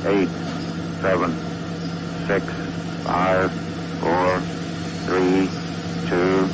8, 7, 6, 5, 4, 3, 2.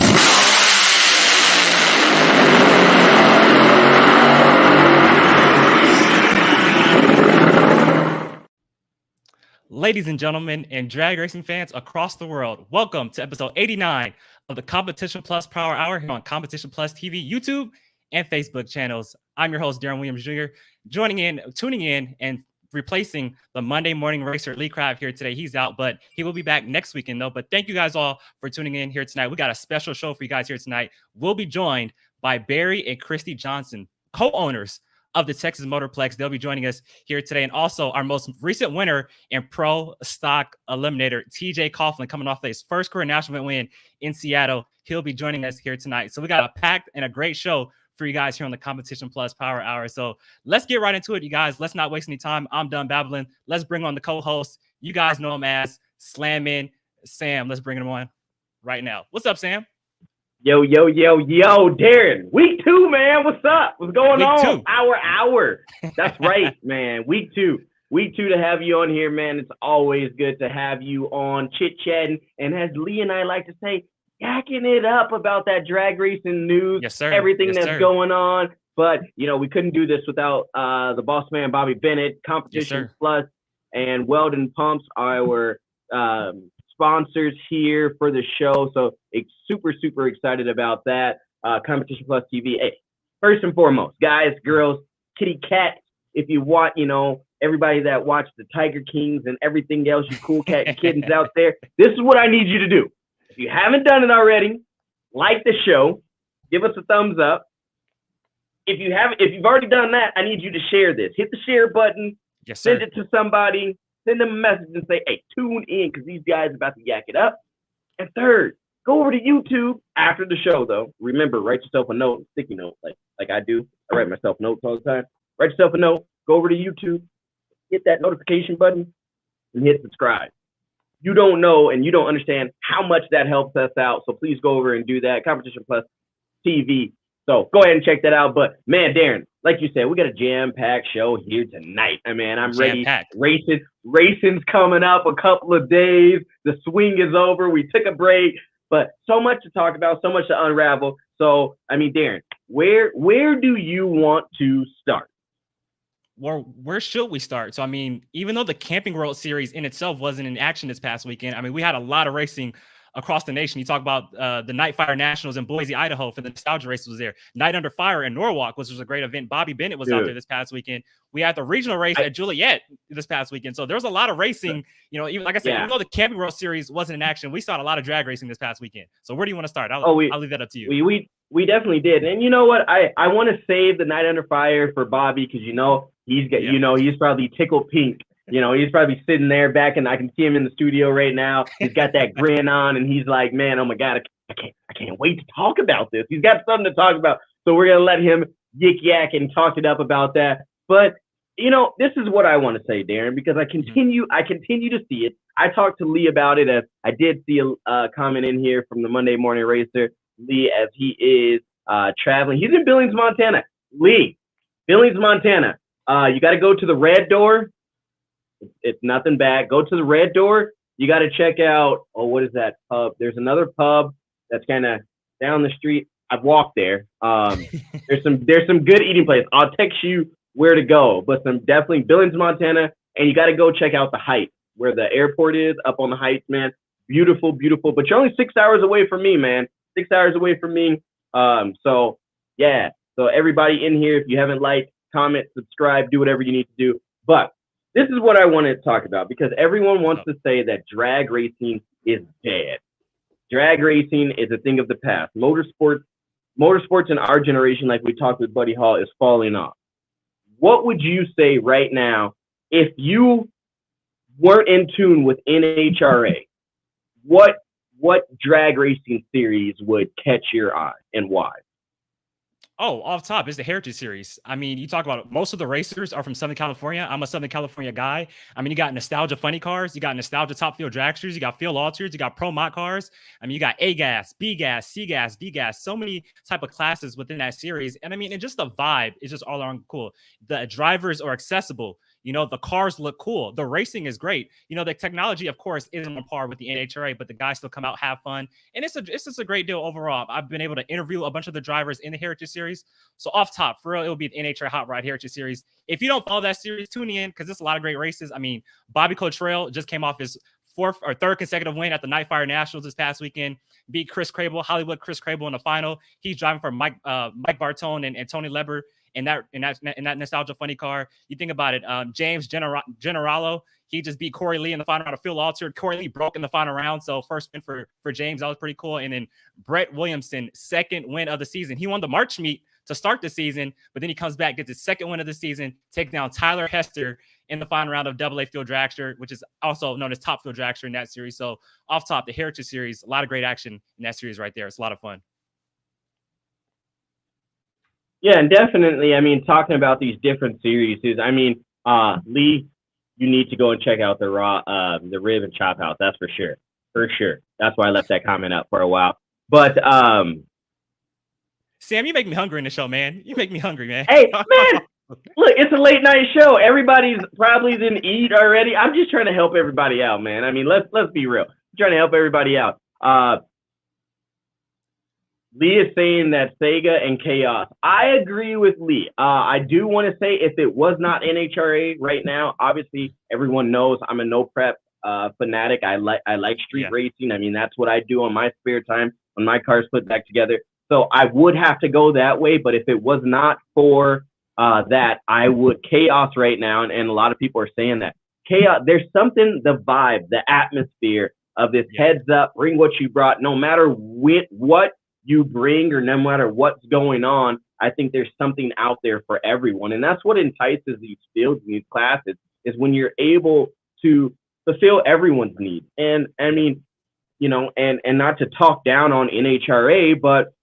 Ladies and gentlemen, and drag racing fans across the world, welcome to episode 89 of the Competition Plus Power Hour here on Competition Plus TV, YouTube, and Facebook channels. I'm your host, Darren Williams Jr., tuning in, and replacing the Monday morning racer, Lee Crabb, here today. He's out, but he will be back next weekend, though. But thank you guys all for tuning in here tonight. We got a special show for you guys here tonight. We'll be joined by Barry and Christie Johnson, co-owners of the Texas Motorplex. They'll be joining us here today. And also our most recent winner in Pro Stock Eliminator, TJ Coughlin, coming off his first career national event win in Seattle. He'll be joining us here tonight. So we got a packed and a great show for you guys here on the Competition Plus Power Hour. So let's get right into it, you guys. Let's not waste any time. I'm done babbling. Let's bring on the co-host. You guys know him as Slammin' Sam. Let's bring him on right now. What's up, Sam? Yo, Darren. Week 2, man. What's up? What's going on? Week 2. Hour. That's right, man. Week 2 to have you on here, man. It's always good to have you on chit-chatting. And as Lee and I like to say, yakking it up about that drag racing news, yes, sir. Everything that's going on. But, you know, we couldn't do this without the boss man, Bobby Bennett, Competition Plus, and Weldon Pumps, our sponsors here for the show. So super excited about that. Competition Plus TV. Hey, first and foremost, guys, girls, kitty cats, if you want, you know, everybody that watched the Tiger Kings and everything else, you cool cat kittens out there, this is what I need you to do. If you haven't done it already, like the show, give us a thumbs up. If you've already done that, I need you to share this. Hit the share button. Yes, sir. Send it to somebody. Send them a message and say, hey, tune in because these guys are about to yak it up. And third, go over to YouTube after the show, though. Remember, write yourself a note, sticky note, like I do. I write myself notes all the time. Write yourself a note. Go over to YouTube. Hit that notification button and hit subscribe. You don't know and you don't understand how much that helps us out. So please go over and do that. Competition Plus TV. So go ahead and check that out. But man, Darren, like you said, we got a jam-packed show here tonight. I mean, I'm ready. Racing's coming up a couple of days. The swing is over. We took a break, but so much to talk about, so much to unravel. So, I mean, Darren, where do you want to start? Well, where should we start? So, I mean, even though the Camping World Series in itself wasn't in action this past weekend, I mean, we had a lot of racing across the nation. You talk about the Night Fire Nationals in Boise, Idaho for the Nostalgia Race was there. Night Under Fire in Norwalk, which was a great event. Bobby Bennett was out there this past weekend. We had the regional race at Juliet this past weekend. So there was a lot of racing, you know, even like I said, even though the Camping World Series wasn't in action, we saw a lot of drag racing this past weekend. So where do you want to start? I'll leave that up to you. We definitely did. And you know what? I want to save the Night Under Fire for Bobby because, you know, he's probably tickled pink. You know, he's probably sitting there back, and I can see him in the studio right now. He's got that grin on, and he's like, "Man, oh my God, I can't wait to talk about this." He's got something to talk about, so we're gonna let him yik yak and talk it up about that. But you know, this is what I want to say, Darren, because I continue to see it. I talked to Lee about it, as I did see a comment in here from the Monday Morning Racer, Lee, as he is traveling. He's in Billings, Montana. Lee, Billings, Montana. You got to go to the Red Door. It's nothing bad. Go to the Red Door. You got to check out, what is that pub? There's another pub that's kind of down the street. I've walked there. There's some good eating places. I'll text you where to go, but definitely Billings, Montana, and you got to go check out the Heights where the airport is, up on the Heights, man. Beautiful, but you're only 6 hours away from me, man. 6 hours away from me. So yeah. So everybody in here, if you haven't liked, comment, subscribe, do whatever you need to do. But this is what I want to talk about because everyone wants to say that drag racing is dead. Drag racing is a thing of the past. Motorsports in our generation, like we talked with Buddy Hall, is falling off. What would you say right now if you weren't in tune with NHRA? What drag racing series would catch your eye and why? Oh, off top is the Heritage Series. I mean, you talk about it. Most of the racers are from Southern California. I'm a Southern California guy. I mean, you got Nostalgia Funny Cars. You got Nostalgia Top Fuel Dragsters. You got Field Alters. You got Pro Mod Cars. I mean, you got A-Gas, B-Gas, C-Gas, D-Gas. So many type of classes within that series. And I mean, and just the vibe is just all around cool. The drivers are accessible. You know, the cars look cool. The racing is great. You know, the technology, of course, isn't on par with the NHRA, but the guys still come out, have fun. And it's just a great deal overall. I've been able to interview a bunch of the drivers in the Heritage Series. So off top, for real, it will be the NHRA Hot Rod Heritage Series. If you don't follow that series, tune in because there's a lot of great races. I mean, Bobby Cottrell just came off his third consecutive win at the Nightfire Nationals this past weekend, beat Hollywood Chris Crable in the final. He's driving for Mike Bartone and Tony Leber in that nostalgia funny car. You think about it, James Generalo, he just beat Corey Lee in the final round of Phil Alter. Corey Lee broke in the final round, so first win for James. That was pretty cool. And then Brett Williamson, second win of the season. He won the March meet to start the season, but then he comes back, gets his second win of the season, takes down Tyler Hester in the final round of AA Field Dragster, which is also known as Top Field Dragster in that series. So off top, the Heritage Series, a lot of great action in that series right there. It's a lot of fun. Yeah, and definitely, I mean, talking about these different series is, I mean, Lee, you need to go and check out the Rib and Chop House. That's for sure. For sure. That's why I left that comment up for a while. But, Sam, you make me hungry in the show, man. You make me hungry, man. Hey, man, look, it's a late night show. Everybody's probably didn't eat already. I'm just trying to help everybody out, man. I mean, let's be real. I'm trying to help everybody out. Lee is saying that Sega and Chaos. I agree with Lee. I do want to say if it was not NHRA right now, obviously everyone knows I'm a no prep fanatic. I like street racing. I mean, that's what I do on my spare time when my car's put back together. So I would have to go that way, but if it was not for that, I would Chaos right now, and a lot of people are saying that. Chaos, there's something, the vibe, the atmosphere of this heads up, bring what you brought, no matter what you bring or no matter what's going on, I think there's something out there for everyone. And that's what entices these fields and these classes, is when you're able to fulfill everyone's needs. And I mean, you know, and not to talk down on NHRA, but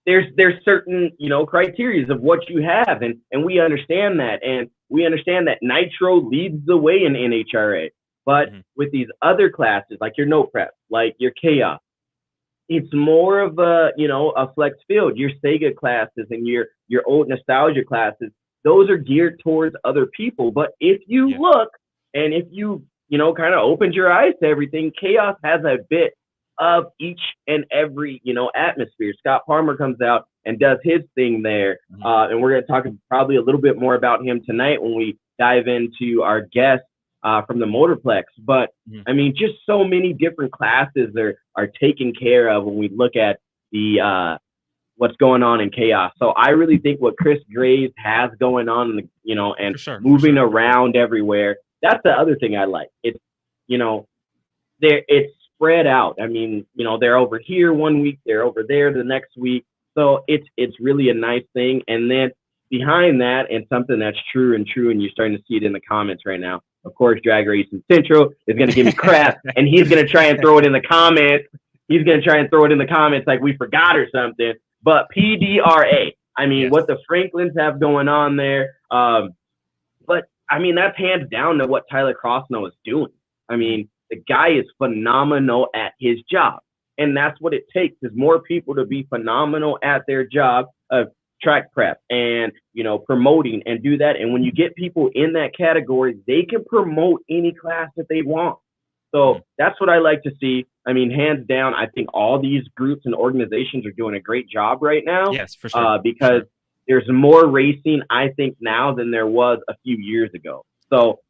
there's certain, you know, criteria of what you have, and we understand that, and we understand that Nitro leads the way in NHRA, but with these other classes, like your no prep, like your Chaos, it's more of a, you know, a flex field. Your Sega classes and your old nostalgia classes, those are geared towards other people. But if you look, and if you know, kind of opened your eyes to everything, Chaos has a bit of each and every, you know, atmosphere. Scott Palmer comes out and does his thing there. And we're going to talk probably a little bit more about him tonight when we dive into our guest from the Motorplex. But I mean, just so many different classes are taken care of when we look at the what's going on in Chaos. So I really think what Chris Graves has going on, you know, and moving around everywhere, that's the other thing I like. It's, you know, it's spread out. I mean, you know, they're over here one week, they're over there the next week. So it's really a nice thing. And then behind that, and something that's true, and you're starting to see it in the comments right now. Of course, Drag Racing Central is going to give me crap, and he's going to try and throw it in the comments. He's going to try and throw it in the comments like we forgot or something. But PDRA, I mean, what the Franklins have going on there. But I mean, that's hands down to what Tyler Crossnow is doing. I mean, the guy is phenomenal at his job, and that's what it takes, is more people to be phenomenal at their job of track prep and, you know, promoting and do that. And when you get people in that category, they can promote any class that they want. So that's what I like to see. I mean, hands down, I think all these groups and organizations are doing a great job right now. Yes, for sure. Because there's more racing, I think, now than there was a few years ago. So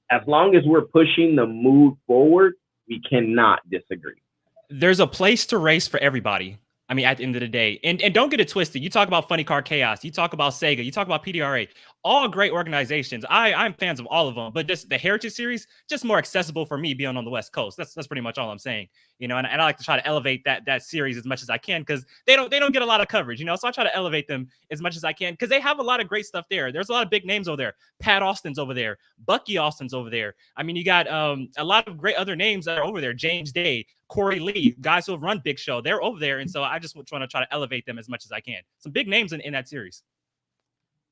as long as we're pushing the move forward, we cannot disagree. There's a place to race for everybody. I mean, at the end of the day, and don't get it twisted. You talk about Funny Car Chaos, you talk about Sega, you talk about PDRA, all great organizations. I'm fans of all of them, but just the Heritage Series, just more accessible for me being on the West Coast. That's pretty much all I'm saying. You know, and I like to try to elevate that series as much as I can, because they don't get a lot of coverage, you know. So I try to elevate them as much as I can, because they have a lot of great stuff there. There's a lot of big names over there. Pat Austin's over there, Bucky Austin's over there. I mean, you got a lot of great other names that are over there. James Day, Corey Lee, guys who have run Big Show, they're over there. And so I just want to try to elevate them as much as I can. Some big names in that series.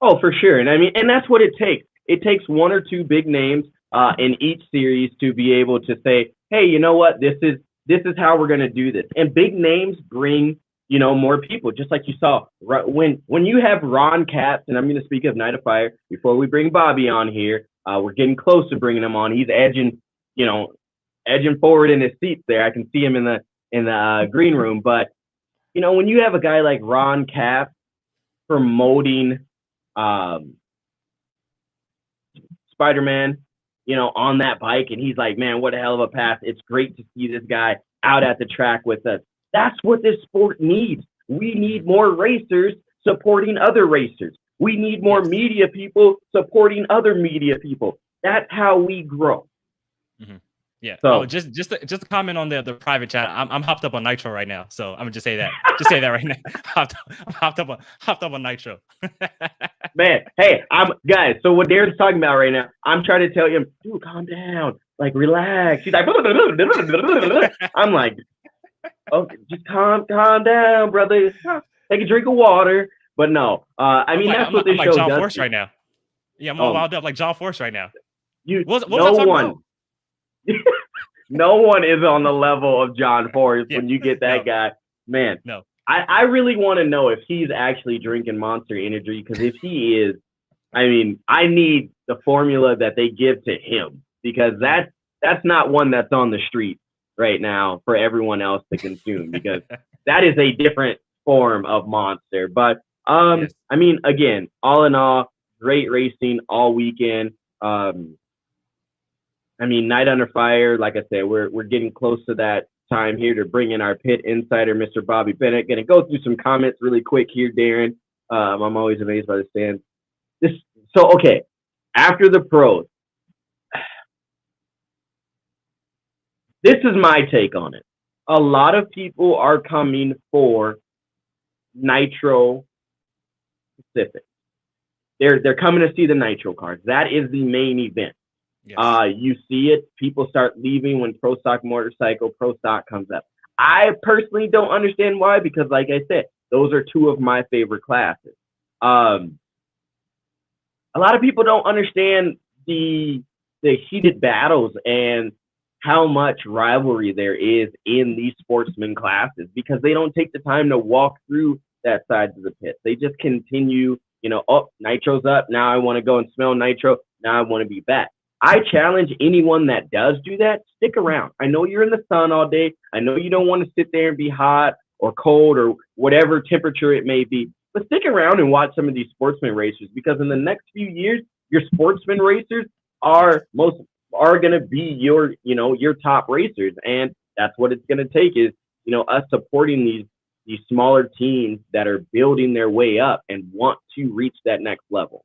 Oh, for sure. And I mean, and that's what it takes. It takes one or two big names in each series to be able to say, hey, you know what? This is how we're going to do this. And big names bring more people, just like you saw when you have Ron Capps, and I'm going to speak of Night of Fire before we bring Bobby on here. We're getting close to bringing him on. He's edging forward in his seats there. I can see him in the green room. But when you have a guy like Ron Capps promoting Spider-Man, on that bike, and he's like, man, what a hell of a pass. It's great to see this guy out at the track with us. That's what this sport needs. We need more racers supporting other racers. We need more media people supporting other media people. That's how we grow. Mm-hmm. Yeah. So just to comment on the private chat. I'm hopped up on Nitro right now, so I'm gonna just say that. Just say that right now. I'm hopped up on Nitro. Man, hey, guys. So what Darren's talking about right now, I'm trying to tell him, dude, calm down, like relax. He's like, I'm like, okay, just calm down, brother. Take a drink of water. But no, that's what this show John does. Force right now. Yeah, I'm all wound up like John Force right now. No one is on the level of John Force when you get that guy. Man, no. I really want to know if he's actually drinking Monster Energy, because if he is, I need the formula that they give to him, because that's not one that's on the street right now for everyone else to consume, because that is a different form of Monster. But again, all in all, great racing all weekend. Night Under Fire, like I said, we're getting close to that time here to bring in our pit insider, Mr. Bobby Bennett. Going to go through some comments really quick here, Darren. I'm always amazed by the stands. Okay, after the pros, this is my take on it. A lot of people are coming for Nitro Pacific. They're coming to see the Nitro cars. That is the main event. Yes. You see it. People start leaving when Pro Stock Motorcycle, Pro Stock comes up. I personally don't understand why, because like I said, those are two of my favorite classes. A lot of people don't understand the heated battles and how much rivalry there is in these sportsman classes, because they don't take the time to walk through that side of the pit. They just continue, Nitro's up. Now I want to go and smell Nitro. Now I want to be back. I challenge anyone that does do that, stick around. I know you're in the sun all day. I know you don't want to sit there and be hot or cold or whatever temperature it may be, but stick around and watch some of these sportsman racers, because in the next few years, your sportsman racers are going to be your top racers. And that's what it's going to take is, us supporting these smaller teams that are building their way up and want to reach that next level.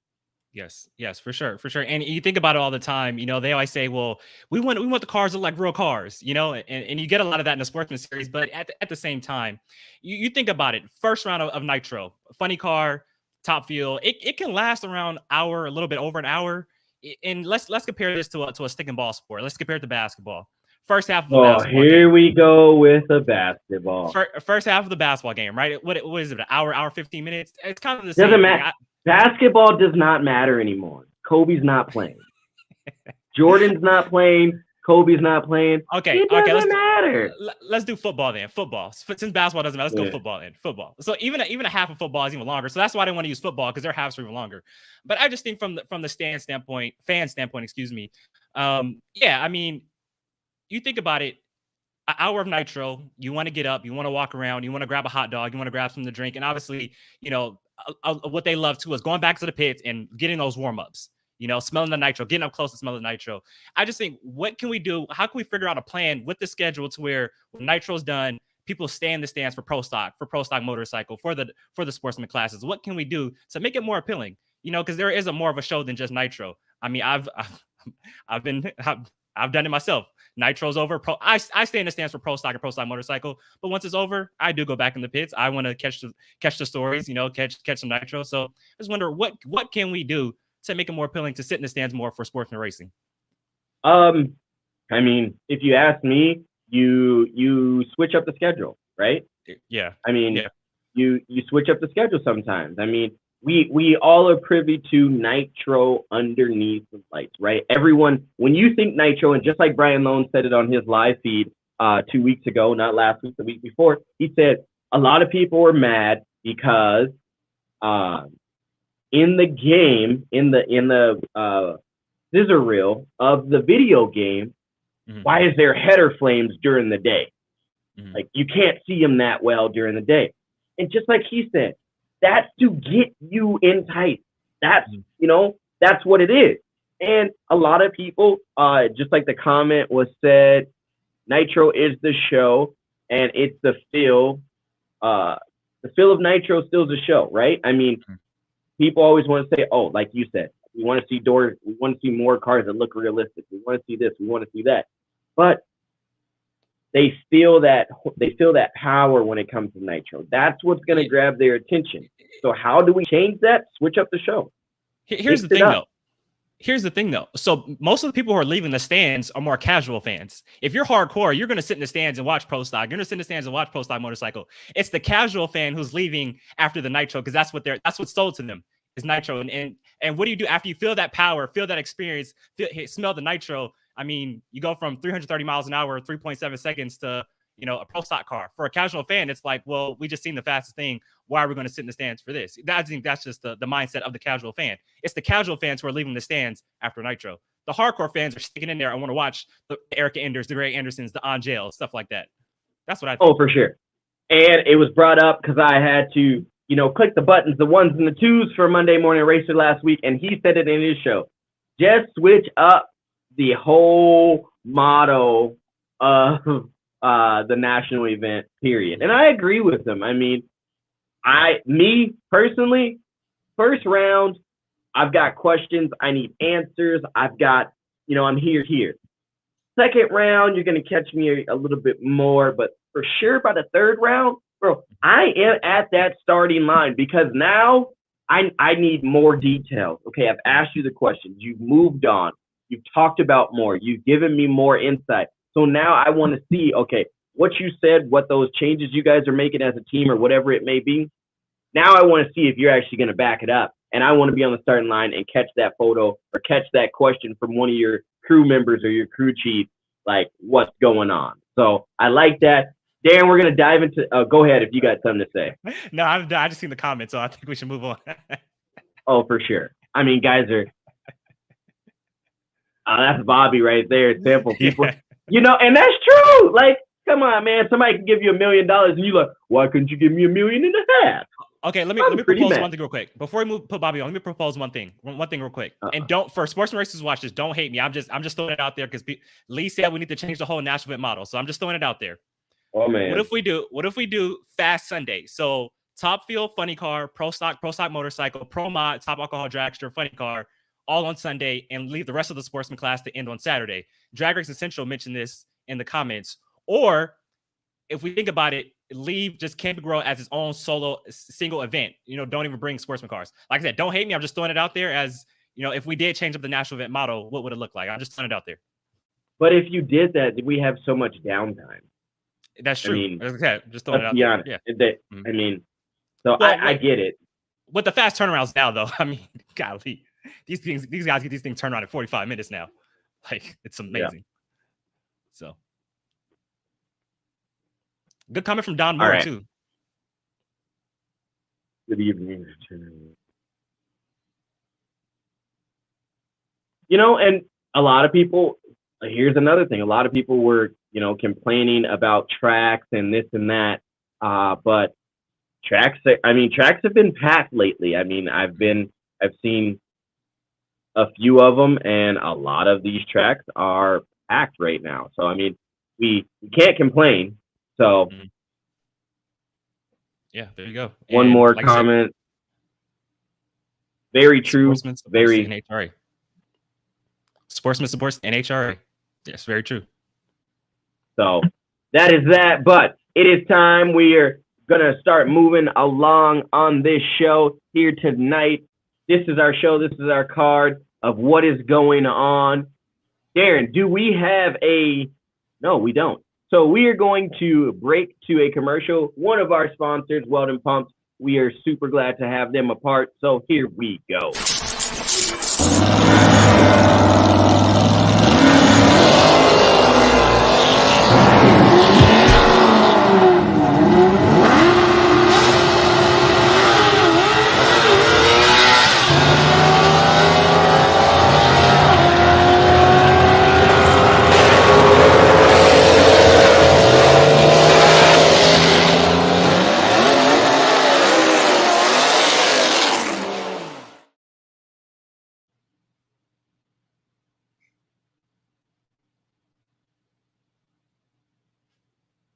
Yes, for sure. And you think about it all the time. They always say, "Well, we want the cars to look like real cars," and you get a lot of that in the sportsman series. But at the same time, you think about it. First round of Nitro, funny car, top fuel. It can last around hour, a little bit over an hour. And let's compare this to a stick and ball sport. Let's compare it to basketball. First half of the basketball here game. We go with the basketball. First half of the basketball game, right? What is it? An hour, 15 minutes? It's kind of the same. Doesn't matter. Basketball does not matter anymore. Kobe's not playing. Jordan's not playing. Kobe's not playing. Okay, doesn't matter. Let's do football then. Football. Since basketball doesn't matter, let's go football then. Football. So even a half of football is even longer. So that's why I didn't want to use football, because their halves are even longer. But I just think from the fan standpoint, excuse me. You think about it. An hour of Nitro, you want to get up, you want to walk around, you want to grab a hot dog, you want to grab something to drink, and obviously, what they love too is going back to the pits and getting those warm-ups, smelling the Nitro, getting up close to smell the Nitro. I just think, what can we do? How can we figure out a plan with the schedule to where when Nitro's done, people stay in the stands for Pro Stock Motorcycle, for the sportsman classes? What can we do to make it more appealing? Because there is more of a show than just Nitro. I've done it myself. Nitro's over. I stay in the stands for Pro Stock and Pro Stock Motorcycle, but once it's over, I do go back in the pits. I want to catch the stories, catch some Nitro. So I just wonder what can we do to make it more appealing to sit in the stands more for sportsman racing. If you ask me, you switch up the schedule, right? Yeah. You switch up the schedule sometimes. We all are privy to Nitro underneath the lights, right? Everyone, when you think Nitro, and just like Brian Lone said it on his live feed 2 weeks ago, not last week, the week before, he said, a lot of people were mad because in the game, in the scissor reel of the video game, why is there header flames during the day? Like, you can't see them that well during the day. And just like he said, that's to get you enticed. That's, that's what it is. And a lot of people, just like the comment was said, Nitro is the show, and it's the feel. The feel of Nitro still is a show, right? I mean, people always want to say, oh, like you said, we want to see doors, we want to see more cars that look realistic. We want to see this, we want to see that. But they feel that power when it comes to Nitro. That's what's going to grab their attention. So how do we change that? Switch up the show. Here's the thing, though. So most of the people who are leaving the stands are more casual fans. If you're hardcore, you're going to sit in the stands and watch Pro Stock. You're going to sit in the stands and watch Pro Stock Motorcycle. It's the casual fan who's leaving after the Nitro because that's what's sold to them is Nitro. And what do you do after you feel that power, feel that experience, smell the Nitro? I mean, you go from 330 miles an hour, 3.7 seconds to, a Pro Stock car. For a casual fan, it's like, well, we just seen the fastest thing. Why are we going to sit in the stands for this? I think that's just the mindset of the casual fan. It's the casual fans who are leaving the stands after Nitro. The hardcore fans are sticking in there. I want to watch the Erica Enders, the Ray Andersons, the Angel, stuff like that. That's what I think. Oh, for sure. And it was brought up because I had to, click the buttons, the ones and the twos for Monday Morning Racer last week. And he said it in his show. Just switch up the whole motto of the national event, period. And I agree with him. I mean, me personally, first round, I've got questions. I need answers. I've got, I'm here. Second round, you're going to catch me a little bit more, but for sure by the third round, bro, I am at that starting line because now I need more details. Okay, I've asked you the questions. You've moved on. You've talked about more. You've given me more insight. So now I want to see, okay, what you said, what those changes you guys are making as a team or whatever it may be. Now I want to see if you're actually going to back it up. And I want to be on the starting line and catch that photo or catch that question from one of your crew members or your crew chief, like what's going on. So I like that. Dan, we're going to dive into, go ahead if you got something to say. No, I just seen the comments, so I think we should move on. Oh, for sure. I mean, guys are, that's Bobby right there. Simple people, and that's true. Like, come on, man. Somebody can give you $1 million and you're like, why couldn't you give me $1.5 million? Okay, let me propose one thing real quick. Before we put Bobby on, let me propose one thing real quick. And for sportsman racers watch this, don't hate me. I'm just throwing it out there because Lee said we need to change the whole national event model. So I'm just throwing it out there. Oh man. What if we do Fast Sunday? So Top Fuel funny car, Pro Stock motorcycle, Pro Mod, Top Alcohol dragster funny car, all on Sunday, and leave the rest of the sportsman class to end on Saturday. Drag Race Essential mentioned this in the comments. Or if we think about it, leave just Camping World as its own solo single event. Don't even bring sportsman cars. Like I said, don't hate me. I'm just throwing it out there as, if we did change up the national event model, what would it look like? I'm just throwing it out there. But if you did that, we have so much downtime. That's true. I mean, okay, just throwing it out there. Yeah. I mean, so well, I get it. With the fast turnarounds now, though, I mean, golly, these guys get these things turned around in 45 minutes now. Like, it's amazing. Yeah. So, good comment from Don Moore, too. Good evening. And a lot of people, here's another thing. A lot of people were, complaining about tracks and this and that. But tracks have been packed lately. I mean, I've seen a few of them, and a lot of these tracks are packed right now. So, I mean, we can't complain. So, yeah, there you go. One and more comment. Very true. Very NHRA. Sportsman supports NHRA. Yes, very true. So that is that. But it is time. We are gonna start moving along on this show here tonight. This is our show. This is our card of what is going on. Darren, do we have No, we don't. So we are going to break to a commercial. One of our sponsors, Weldon Pumps. We are super glad to have them a part. So here we go.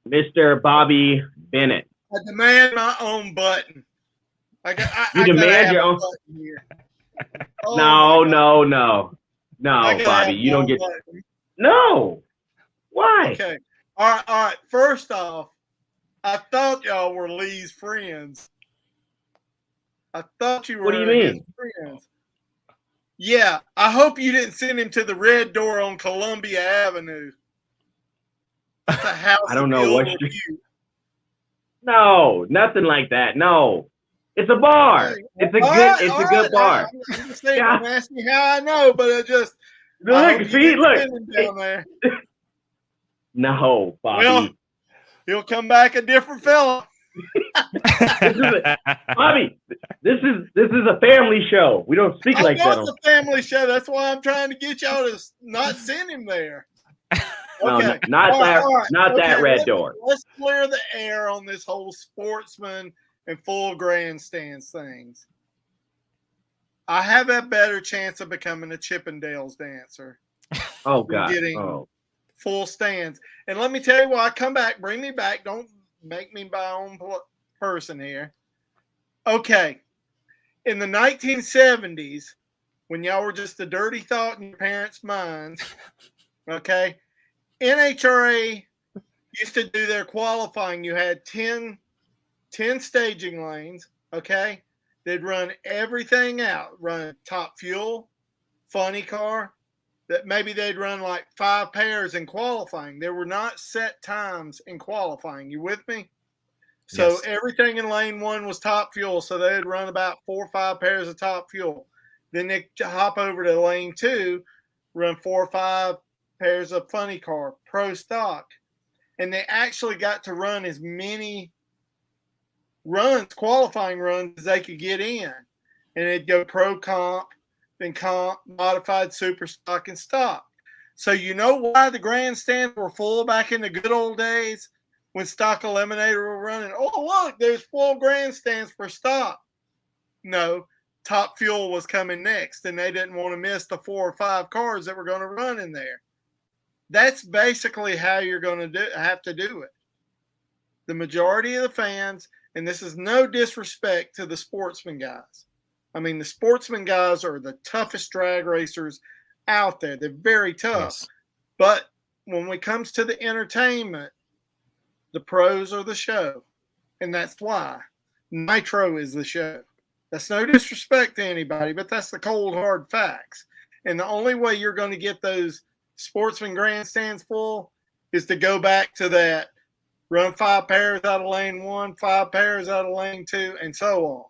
Mr. Bobby Bennett. I demand my own button. You demand your own button here. No, I gotta Bobby, have you my don't own get. button. No. Why? Okay. All right. First off, I thought y'all were Lee's friends. I thought you were What do you mean? his friends. Yeah, I hope you didn't send him to the Red Door on Columbia Avenue. That's a house. I don't know what you. No, nothing like that. No, it's a bar. It's a good bar. I'm just saying. Don't ask me how I know, but it just look. down there. No, Bobby. Well, he'll come back a different fella. Bobby, this is a family show. We don't speak like that. It's a family show. That's why I'm trying to get y'all to not send him there. Okay. No, not that Red Door. Let's clear the air on this whole sportsman and full grandstands things. I have a better chance of becoming a Chippendales dancer. Oh God! Getting full stands. And let me tell you why. Come back, bring me back. Don't make me my own person here. Okay. In the 1970s, when y'all were just a dirty thought in your parents' minds, okay, NHRA used to do their qualifying. You had 10 staging lanes, okay? They'd run everything out, run top fuel, funny car, that maybe they'd run like 5 pairs in qualifying. There were not set times in qualifying. You with me? So yes. Everything in lane 1 was top fuel, so they'd run about 4 or 5 pairs of top fuel. Then they'd hop over to lane 2, run 4 or 5 pairs of funny car, pro stock. And they actually got to run as many qualifying runs as they could get in. And it'd go pro comp, then comp, modified, super stock, and stock. So you know why the grandstands were full back in the good old days when stock eliminator were running? Oh, look, there's full grandstands for stock. No, top fuel was coming next, and they didn't want to miss the 4 or 5 cars that were going to run in there. That's basically how you're going to have to do it. The majority of the fans, and this is no disrespect to the sportsman guys. I mean, the sportsman guys are the toughest drag racers out there. They're very tough. Yes. But when it comes to the entertainment, the pros are the show. And that's why Nitro is the show. That's no disrespect to anybody, but that's the cold, hard facts. And the only way you're going to get those sportsman grandstands full is to go back to that, run 5 pairs out of lane 1, 5 pairs out of lane 2, and so on.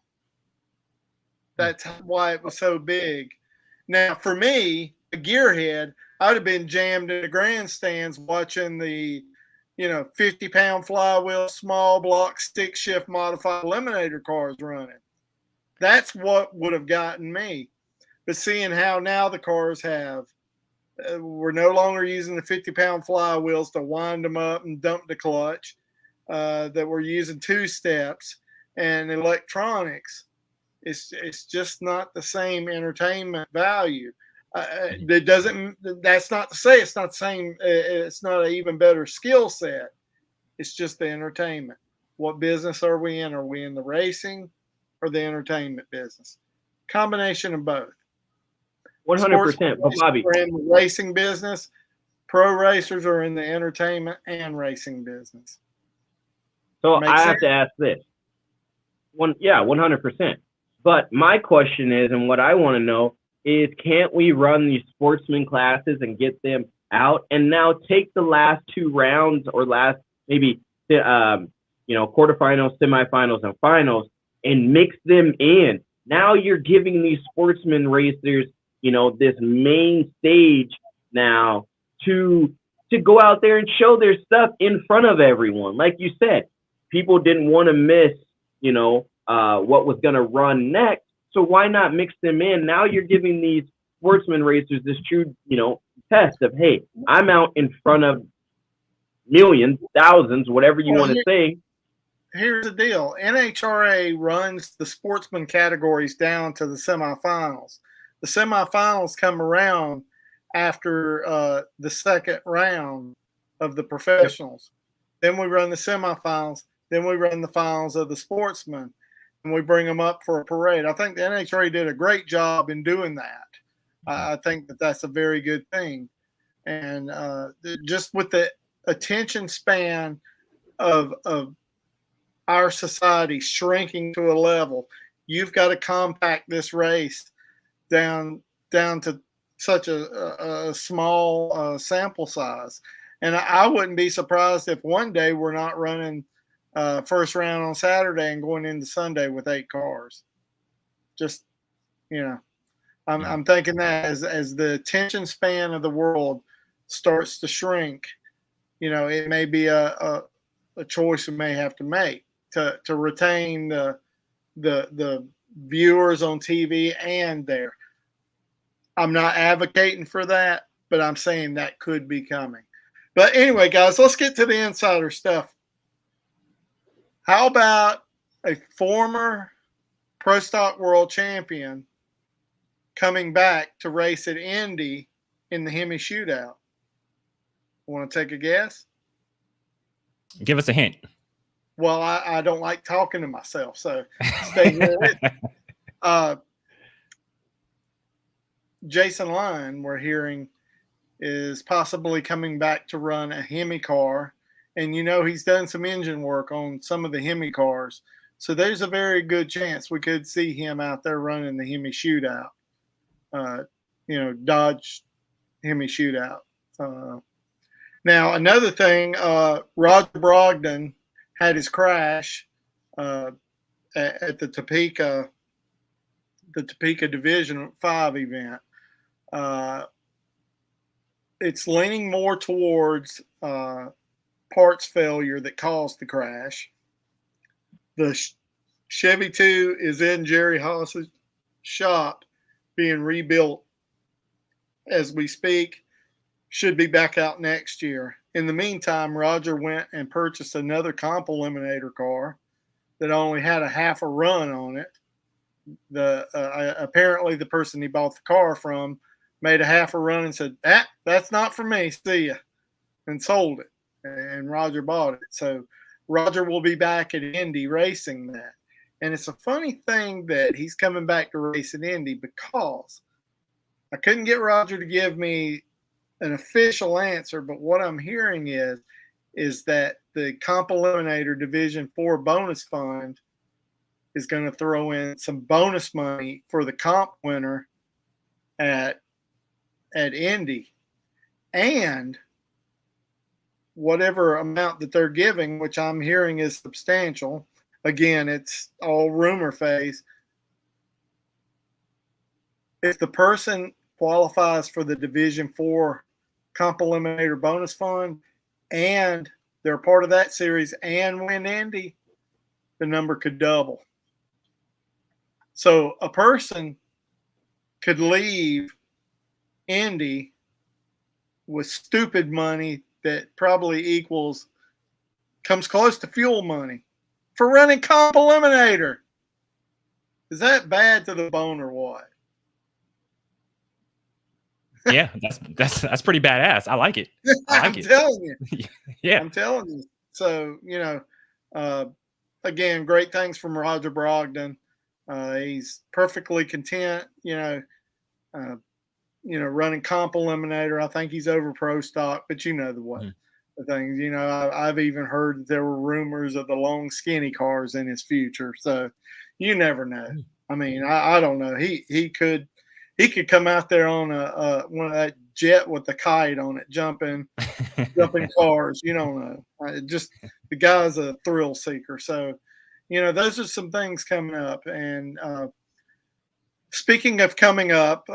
That's why it was so big. Now, for me, a gearhead, I would have been jammed in the grandstands watching the, 50-pound flywheel, small block, stick shift modified eliminator cars running. That's what would have gotten me. But seeing how now the cars have, we're no longer using the 50-pound flywheels to wind them up and dump the clutch, that we're using 2 steps and electronics. It's just not the same entertainment value. That's not to say it's not the same. It's not an even better skill set. It's just the entertainment. What business are we in? Are we in the racing or the entertainment business? Combination of both. 100%. But Bobby, we're in the racing business. Pro racers are in the entertainment and racing business. So I have to ask this. 100%. But my question is, and what I want to know is, can't we run these sportsman classes and get them out and now take the last 2 rounds or last maybe quarterfinals, semifinals, and finals and mix them in? Now you're giving these sportsman racers, this main stage now to go out there and show their stuff in front of everyone. Like you said, people didn't want to miss, what was going to run next. So why not mix them in? Now you're giving these sportsman racers this true, test of, hey, I'm out in front of millions, thousands, whatever you want to say. Here's the deal. NHRA runs the sportsman categories down to the semifinals. The semifinals come around after the second round of the professionals. then we run the semifinals, then we run the finals of the sportsman, and we bring them up for a parade. I think the NHRA did a great job in doing that. I think that that's a very good thing. And just with the attention span of our society shrinking to a level, you've got to compact this race down to such a small sample size. And I wouldn't be surprised if one day we're not running first round on Saturday and going into Sunday with 8 cars. Just, I'm thinking that as the attention span of the world starts to shrink, it may be a choice we may have to make to retain the viewers on TV and there. I'm not advocating for that, but I'm saying that could be coming. But anyway, guys, let's get to the insider stuff. How about a former Pro Stock World Champion coming back to race at Indy in the Hemi Shootout? Want to take a guess? Give us a hint. Well, I don't like talking to myself, so stay here with me. Jason Line, we're hearing, is possibly coming back to run a Hemi car. And, he's done some engine work on some of the Hemi cars. So there's a very good chance we could see him out there running the Hemi Shootout. Dodge Hemi Shootout. Now, another thing, Roger Brogdon had his crash at the Topeka Division 5 event. It's leaning more towards parts failure that caused the crash. The Chevy 2 is in Jerry Haas's shop being rebuilt as we speak. Should be back out next year. In the meantime, Roger went and purchased another comp eliminator car that only had a half a run on it. Apparently the person he bought the car from made a half a run and said, that's not for me, see ya, and sold it. And Roger bought it. So Roger will be back at Indy racing that. And it's a funny thing that he's coming back to race at Indy, because I couldn't get Roger to give me an official answer, but what I'm hearing is that the Comp Eliminator Division 4 bonus fund is going to throw in some bonus money for the comp winner at Indy. And whatever amount that they're giving, which I'm hearing is substantial, again, it's all rumor phase. If the person qualifies for the Division 4 Comp Eliminator bonus fund and they're part of that series and win Indy, the number could double. So a person could leave Indy with stupid money that probably comes close to fuel money for running Comp Eliminator. Is that bad to the bone or what? Yeah, that's pretty badass. I like it. I'm telling you. Yeah. I'm telling you. So, again, great things from Roger Brogdon. He's perfectly content, running Comp Eliminator. I think he's over Pro Stock, but the things. I've even heard that there were rumors of the long, skinny cars in his future. So you never know. I mean, I don't know. He could come out there on one of that jet with the kite on it, jumping cars. You don't know. Just the guy's a thrill seeker. So, those are some things coming up. And speaking of coming up,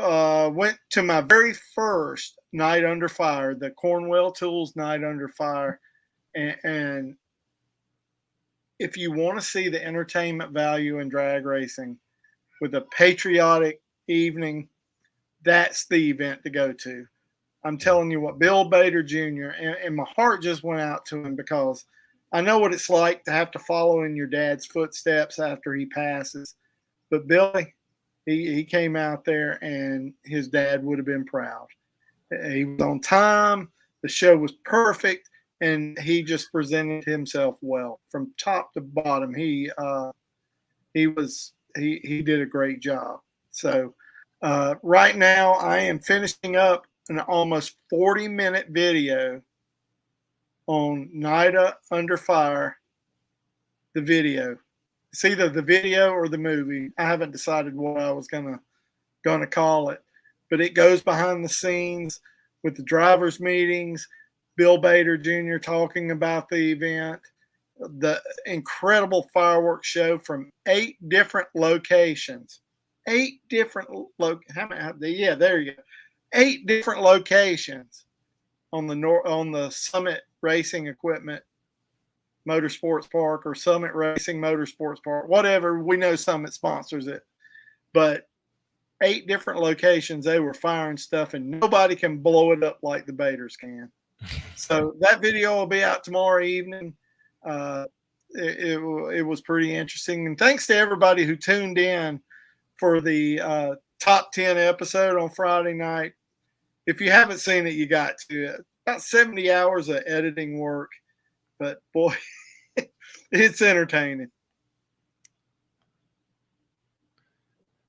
went to my very first Night Under Fire, the Cornwell Tools Night Under Fire. And if you want to see the entertainment value in drag racing with a patriotic evening, that's the event to go to. I'm telling you what, Bill Bader Jr., and my heart just went out to him, because I know what it's like to have to follow in your dad's footsteps after he passes. But Billy, he came out there and his dad would have been proud. He was on time. The show was perfect. and he just presented himself well from top to bottom. He did a great job. So right now I am finishing up an almost 40-minute video on NIDA Under Fire, the video. It's either the video or the movie. I haven't decided what I was gonna call it, but it goes behind the scenes with the drivers' meetings, Bill Bader Jr. talking about the event, the incredible fireworks show from 8 different locations. 8 different yeah, there you go. 8 different locations on the Summit Racing Equipment Motorsports Park, or Summit Racing Motorsports Park, whatever. We know Summit sponsors it, but 8 different locations they were firing stuff, and nobody can blow it up like the Baders can. So that video will be out tomorrow evening. It was pretty interesting, and thanks to everybody who tuned in for the top 10 episode on Friday night. If you haven't seen it, you got to. About 70 hours of editing work, but boy, it's entertaining.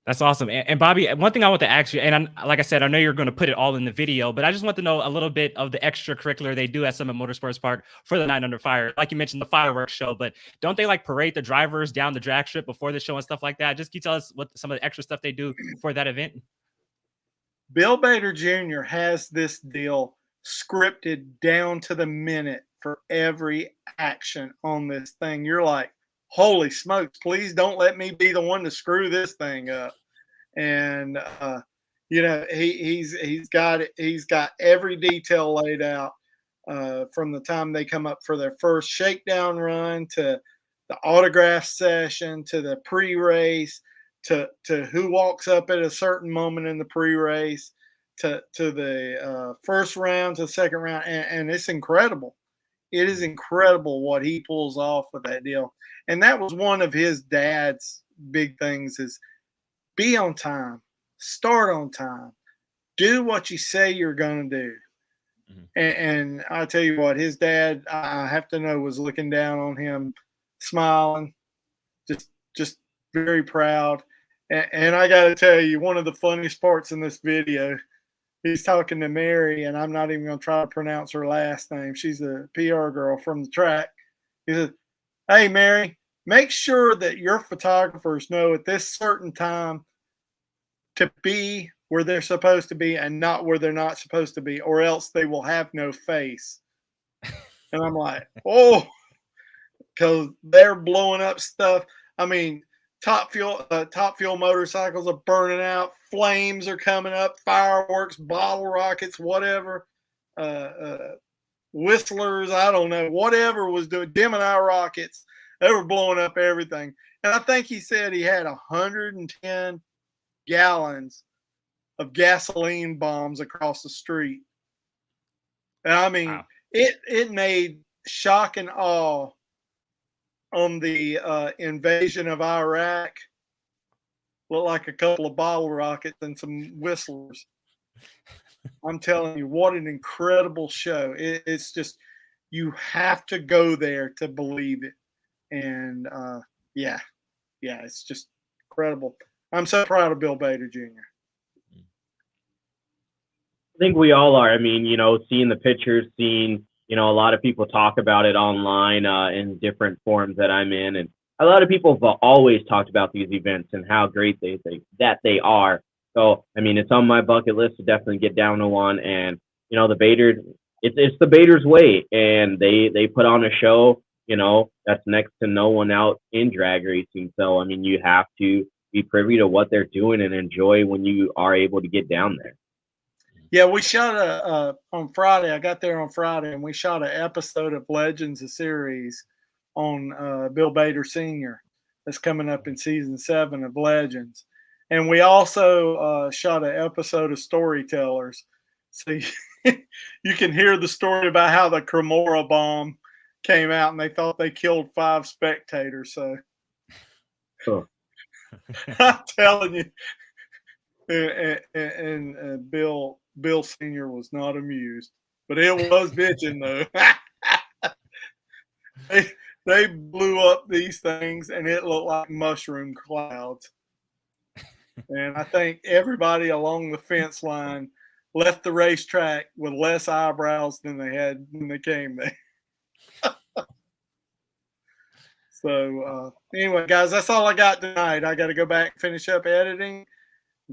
That's awesome. And Bobby, one thing I want to ask you, and like I said, I know you're going to put it all in the video, but I just want to know a little bit of the extracurricular they do at Summit Motorsports Park for the Night Under Fire. Like you mentioned, the fireworks show, but don't they like parade the drivers down the drag strip before the show and stuff like that? Just can you tell us what some of the extra stuff they do for that event? Bill Bader Jr. has this deal scripted down to the minute for every action on this thing. You're like, holy smokes, please don't let me be the one to screw this thing up. And he's got it. He's got every detail laid out from the time they come up for their first shakedown run to the autograph session to the pre-race to who walks up at a certain moment in the pre-race to the first round to the second round, and it's incredible. It is incredible what he pulls off with that deal. And that was one of his dad's big things: is be on time, start on time, do what you say you're going to do. Mm-hmm. And I tell you what, his dad, I have to know, was looking down on him, smiling, just very proud. And I got to tell you, one of the funniest parts in this video, he's talking to Mary, and I'm not even going to try to pronounce her last name. She's a PR girl from the track. He says, hey, Mary, make sure that your photographers know at this certain time to be where they're supposed to be and not where they're not supposed to be, or else they will have no face. And I'm like, oh, because they're blowing up stuff. I mean, Top Fuel motorcycles are burning out. Flames are coming up. Fireworks, bottle rockets, whatever. Whistlers, I don't know. Whatever was doing. Gemini rockets. They were blowing up everything. And I think he said he had 110 gallons of gasoline bombs across the street. And I mean, wow. It made shock and awe on the invasion of Iraq look like a couple of bottle rockets and some whistlers. I'm telling you, what an incredible show. It's just, you have to go there to believe it. And yeah, it's just incredible. I'm so proud of Bill Bader Jr. I think we all are. I mean, seeing the pictures, seeing, a lot of people talk about it online in different forums that I'm in. And a lot of people have always talked about these events and how great they are. So, I mean, it's on my bucket list to definitely get down to one. And, the Bader, it's the Bader's way. And they put on a show, that's next to no one out in drag racing. So, I mean, you have to be privy to what they're doing and enjoy when you are able to get down there. Yeah, we shot on Friday. I got there on Friday, and we shot an episode of Legends, a series on Bill Bader Sr. that's coming up in season 7 of Legends. And we also shot an episode of Storytellers. So you can hear the story about how the Cremora bomb came out, and they thought they killed 5 spectators. So I'm telling you, and Bill Sr. was not amused, but it was bitching though. They blew up these things, and it looked like mushroom clouds. And I think everybody along the fence line left the racetrack with less eyebrows than they had when they came there. So anyway, guys, that's all I got tonight. I got to go back and finish up editing,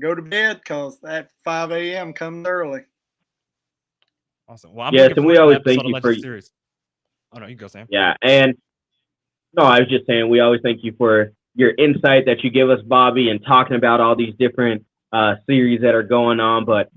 go to bed because that 5 a.m. comes early. Awesome. Well, I'm Yes, looking and we forward to always the thank episode you of for Legends Series. Oh no, you go, Sam. Yeah, and no, I was just saying we always thank you for your insight that you give us, Bobby, and talking about all these different series that are going on. But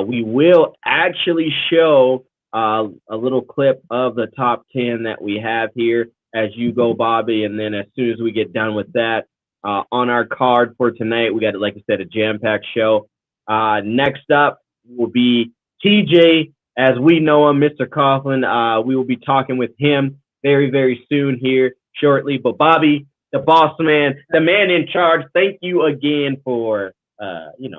we will actually show a little clip of the top 10 that we have here as you go, Bobby. And then as soon as we get done with that, on our card for tonight, we got, like I said, a jam-packed show. Next up will be TJ, as we know him, Mr. Coughlin. We will be talking with him very, very soon here shortly. But Bobby, the boss man, the man in charge, thank you again for, coming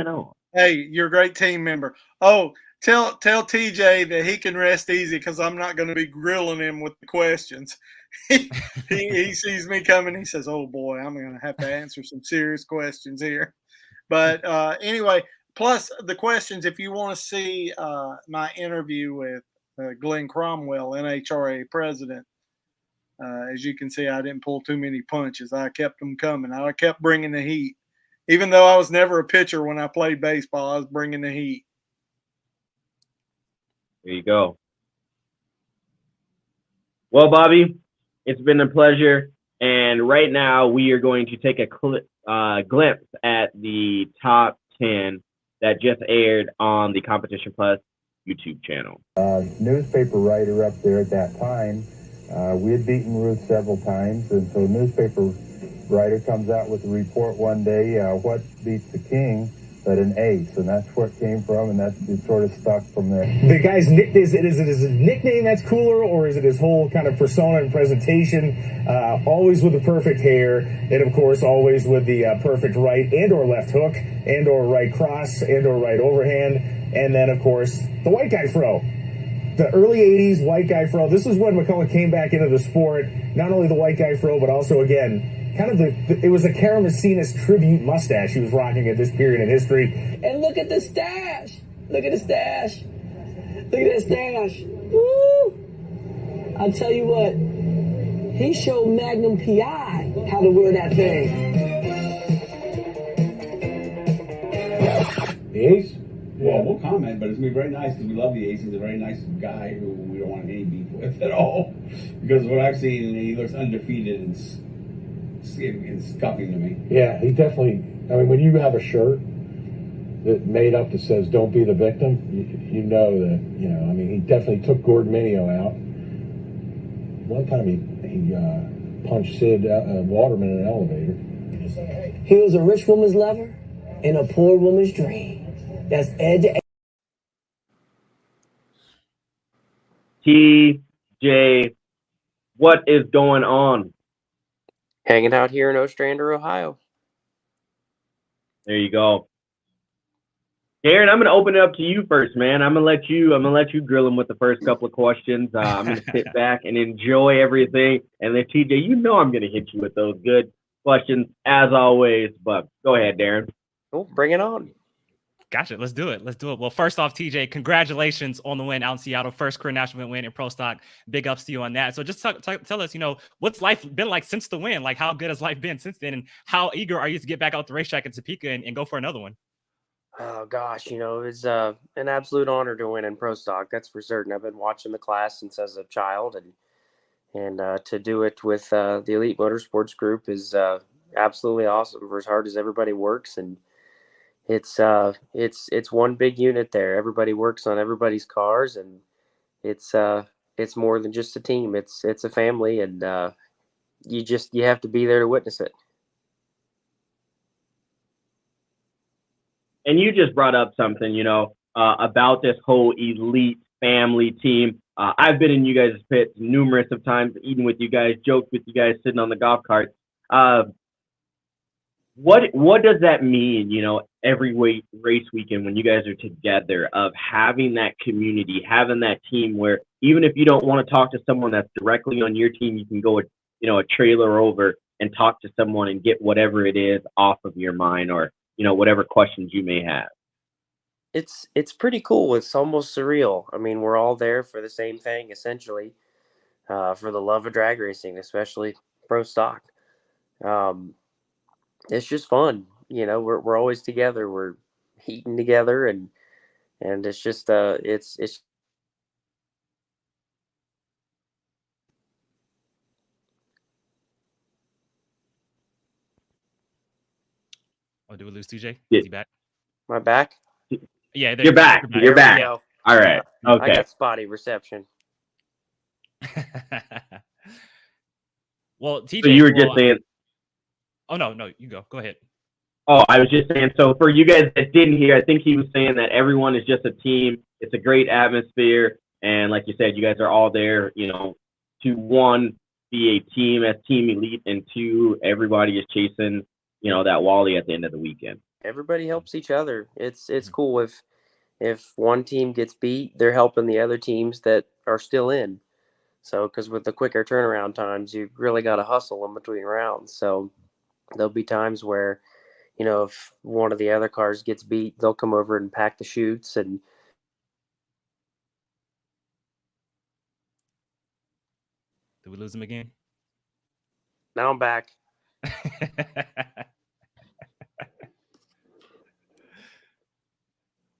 on. Hey, you're a great team member. Oh, tell TJ that he can rest easy because I'm not going to be grilling him with the questions. he sees me coming. He says, "Oh boy, I'm going to have to answer some serious questions here." But anyway, plus the questions. If you want to see my interview with Glenn Cromwell, NHRA president, as you can see, I didn't pull too many punches. I kept them coming. I kept bringing the heat. Even though I was never a pitcher when I played baseball, I was bringing the heat. There you go. Well, Bobby, it's been a pleasure. And right now we are going to take a glimpse at the top 10 that just aired on the Competition Plus YouTube channel. Newspaper writer up there at that time. We had beaten Ruth several times, and so newspaper writer comes out with a report one day, what beats the king but an ace, and that's where it came from, and that's it sort of stuck from there. The guy's is it his nickname that's cooler, or is it his whole kind of persona and presentation? Always with the perfect hair, and of course always with the perfect right and or left hook, and or right cross, and or right overhand, and then of course the white guy fro. The early 80s white guy fro. This is when McCullough came back into the sport. Not only the white guy fro, but also, again, kind of it was a Karamessinas tribute mustache he was rocking at this period in history. And look at the stash. Look at the stash. Look at that stash. Woo! I'll tell you what. He showed Magnum PI how to wear that thing. The ace? Well, we'll comment, but it's going to be very nice because we love the ace. He's a very nice guy who we don't want any beef with at all. Because what I've seen, he looks undefeated and scuffing to me. Yeah, he definitely, I mean, when you have a shirt that made up that says don't be the victim, you know that, I mean, he definitely took Gordon Minio out. One time he punched Sid Waterman in an elevator. He was a rich woman's lover and a poor woman's dream. That's edge to edge. TJ, what is going on? Hanging out here in Ostrander, Ohio. There you go. Darren, I'm going to open it up to you first, man. I'm going to let you grill him with the first couple of questions. I'm going to sit back and enjoy everything. And then TJ, I'm going to hit you with those good questions as always. But go ahead, Darren. Oh, bring it on. Gotcha. Let's do it. Well, first off, TJ, congratulations on the win out in Seattle. First career national win in pro stock. Big ups to you on that. So just tell us, what's life been like since the win? Like, how good has life been since then? And how eager are you to get back out the racetrack in Topeka and go for another one? Oh, gosh, it's an absolute honor to win in pro stock. That's for certain. I've been watching the class since as a child. And to do it with the Elite Motorsports Group is absolutely awesome for as hard as everybody works. And it's one big unit there. Everybody works on everybody's cars, and it's more than just a team. It's a family, and you have to be there to witness it. And you just brought up something, about this whole elite family team. I've been in you guys' pits numerous of times, eating with you guys, joked with you guys, sitting on the golf cart. What does that mean, every race weekend when you guys are together, of having that community, having that team where even if you don't want to talk to someone that's directly on your team, you can go, a trailer over and talk to someone and get whatever it is off of your mind, or, whatever questions you may have. It's pretty cool. It's almost surreal. I mean, we're all there for the same thing, essentially, for the love of drag racing, especially pro stock. It's just fun. We're always together. We're eating together, and it's just it's. Oh, do we lose TJ? Yeah. Is he back? My back. Yeah, You're back. You're back. There we go. All right. Okay. I got spotty reception. Well, TJ. So you were just saying. Oh no, you go. Go ahead. Oh, I was just saying. So for you guys that didn't hear, I think he was saying that everyone is just a team. It's a great atmosphere, and like you said, you guys are all there. To one, be a team as Team Elite, and two, everybody is chasing, that Wally at the end of the weekend. Everybody helps each other. It's cool if one team gets beat, they're helping the other teams that are still in. So, because with the quicker turnaround times, you really got to hustle in between rounds. So there'll be times where, if one of the other cars gets beat, they'll come over and pack the chutes. And did we lose him again? now I'm back.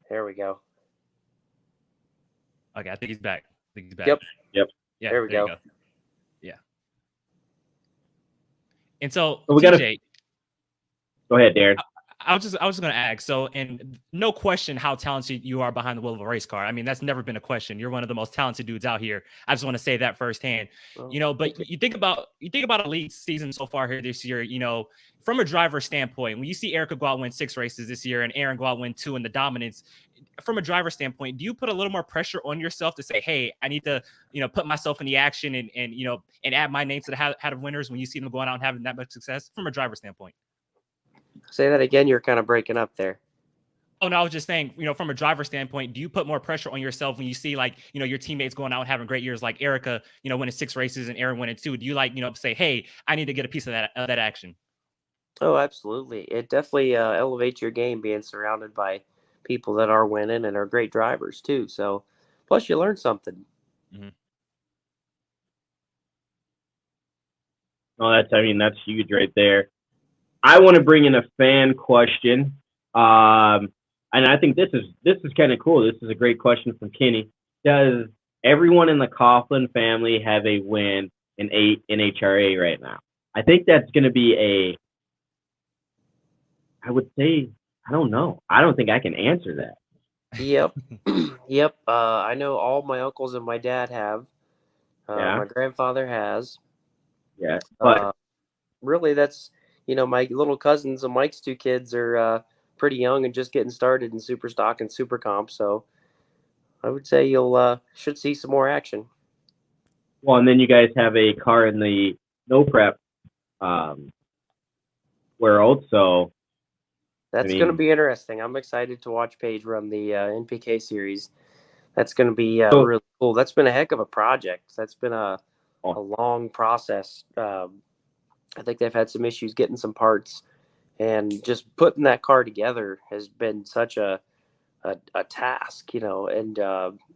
There we go. Okay, I think he's back. Yep. Yeah, there we go. Yeah. And so we TJ, go ahead, Darren. I was just going to ask. So, and no question how talented you are behind the wheel of a race car. I mean, that's never been a question. You're one of the most talented dudes out here. I just want to say that firsthand. But you think about Elite season so far here this year. From a driver standpoint, when you see Erica go out and win 6 races this year and Aaron go out and win 2 in the dominance, from a driver standpoint, do you put a little more pressure on yourself to say, hey, I need to, put myself in the action and add my name to the hat of winners when you see them going out and having that much success from a driver standpoint? Say that again. You're kind of breaking up there. Oh, no, I was just saying, from a driver standpoint, do you put more pressure on yourself when you see your teammates going out and having great years like Erica, winning 6 races and Aaron winning 2? Do you say, hey, I need to get a piece of that action? Oh, absolutely. It definitely elevates your game being surrounded by people that are winning and are great drivers too. So plus you learn something. Mm-hmm. Oh, that's huge right there. I want to bring in a fan question. And I think this is kind of cool. This is a great question from Kenny. Does everyone in the Coughlin family have a win in NHRA right now? I think that's going to be I would say, I don't know. I don't think I can answer that. Yep. Yep. I know all my uncles and my dad have. My grandfather has. Yeah. But really, that's, my little cousins and Mike's 2 kids are pretty young and just getting started in super stock and super comp. So I would say you'll should see some more action. Well, and then you guys have a car in the no prep world. So that's going to be interesting. I'm excited to watch Paige run the NPK series. That's going to be really cool. That's been a heck of a project. That's been a long process. I think they've had some issues getting some parts, and just putting that car together has been such a task, and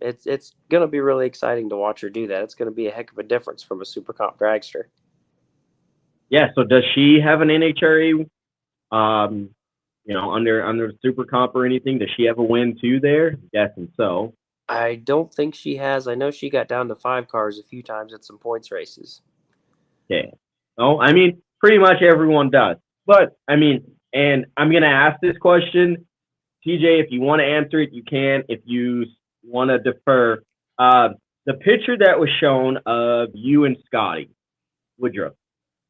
it's going to be really exciting to watch her do that. It's going to be a heck of a difference from a super comp dragster. Yeah. So does she have an NHRA, under super comp or anything? Does she have a win too there? I'm guessing so. I don't think she has. I know she got down to 5 cars a few times at some points races. Okay. Oh, pretty much everyone does. But, and I'm going to ask this question. TJ, if you want to answer it, you can. If you want to defer, the picture that was shown of you and Scotty Woodruff,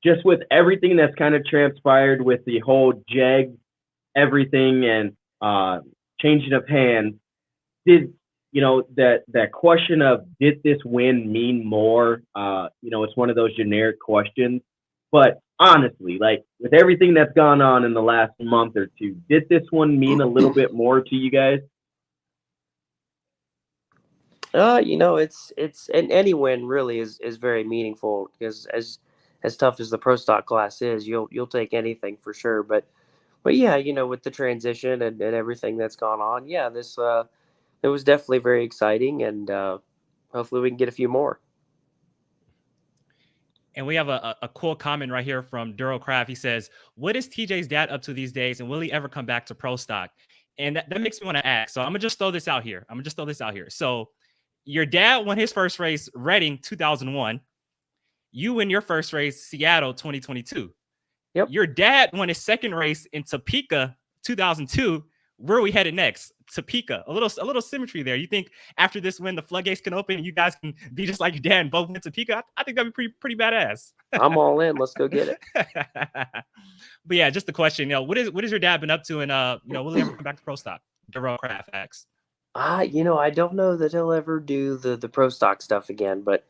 just with everything that's kind of transpired with the whole Jag, everything, and changing of hands, did that question of did this win mean more? It's one of those generic questions. But honestly, with everything that's gone on in the last month or two, did this one mean a little bit more to you guys? It's and any win really is very meaningful because as tough as the pro stock class is, you'll take anything for sure. But yeah, with the transition and everything that's gone on, yeah, this it was definitely very exciting, and hopefully we can get a few more. And we have a cool comment right here from Duro Craft. He says, "What is TJ's dad up to these days, and will he ever come back to pro stock?" And that makes me want to ask. So I'm gonna just throw this out here. So your dad won his first race, Reading 2001. You win your first race, Seattle 2022. Yep. Your dad won his second race in Topeka 2002. Where are we headed next? Topeka. A little symmetry there. You think after this win, the floodgates can open and you guys can be just like your dad and both win Topeka? I think that'd be pretty badass. I'm all in. Let's go get it. But yeah, just the question, what is your dad been up to, and will he ever come back to pro stock? Darrell Craft asks. I don't know that he'll ever do the pro stock stuff again, but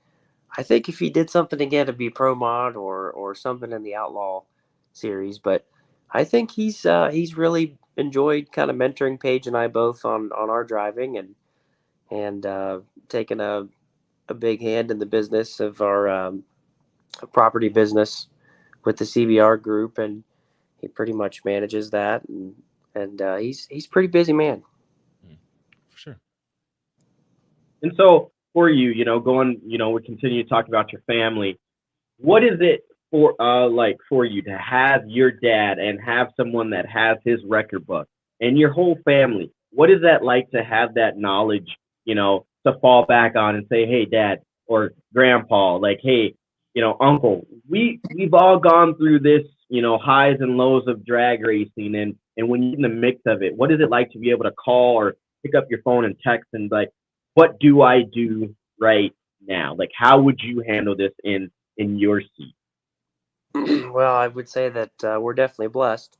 I think if he did something again, it'd be pro mod or something in the outlaw series. But I think he's really enjoyed kind of mentoring Paige and I both on our driving and taking a big hand in the business of our property business with the CBR group, and he pretty much manages that, and he's pretty busy man. For sure. And so for you, we continue to talk about your family. What is it for for you to have your dad and have someone that has his record book and your whole family? What is that like to have that knowledge, to fall back on and say, hey, dad or grandpa, like, hey, uncle, we've all gone through this, highs and lows of drag racing. And when you're in the mix of it, what is it like to be able to call or pick up your phone and text and like, what do I do right now? Like, how would you handle this in your seat? Well, I would say that we're definitely blessed,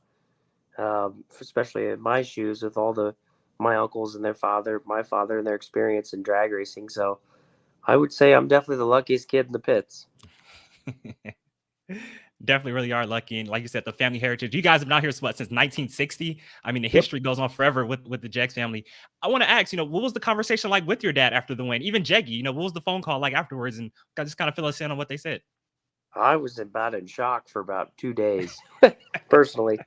especially in my shoes with all my uncles and my father and their experience in drag racing. So I would say I'm definitely the luckiest kid in the pits. Definitely really are lucky. And like you said, the family heritage, you guys have been out here since 1960. I mean, the history goes on forever with the Jegs family. I want to ask, what was the conversation like with your dad after the win? Even Jeggy, what was the phone call like afterwards? And just kind of fill us in on what they said. I was about in shock for about 2 days personally,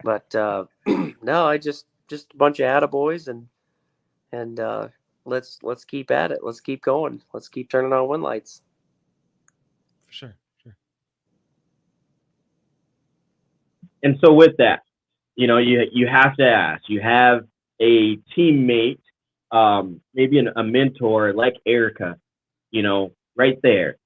but no, I just a bunch of attaboys and let's keep at it. Let's keep going. Let's keep turning on win lights. For sure. And so with that, you have to ask, you have a teammate, maybe a mentor like Erica, right there.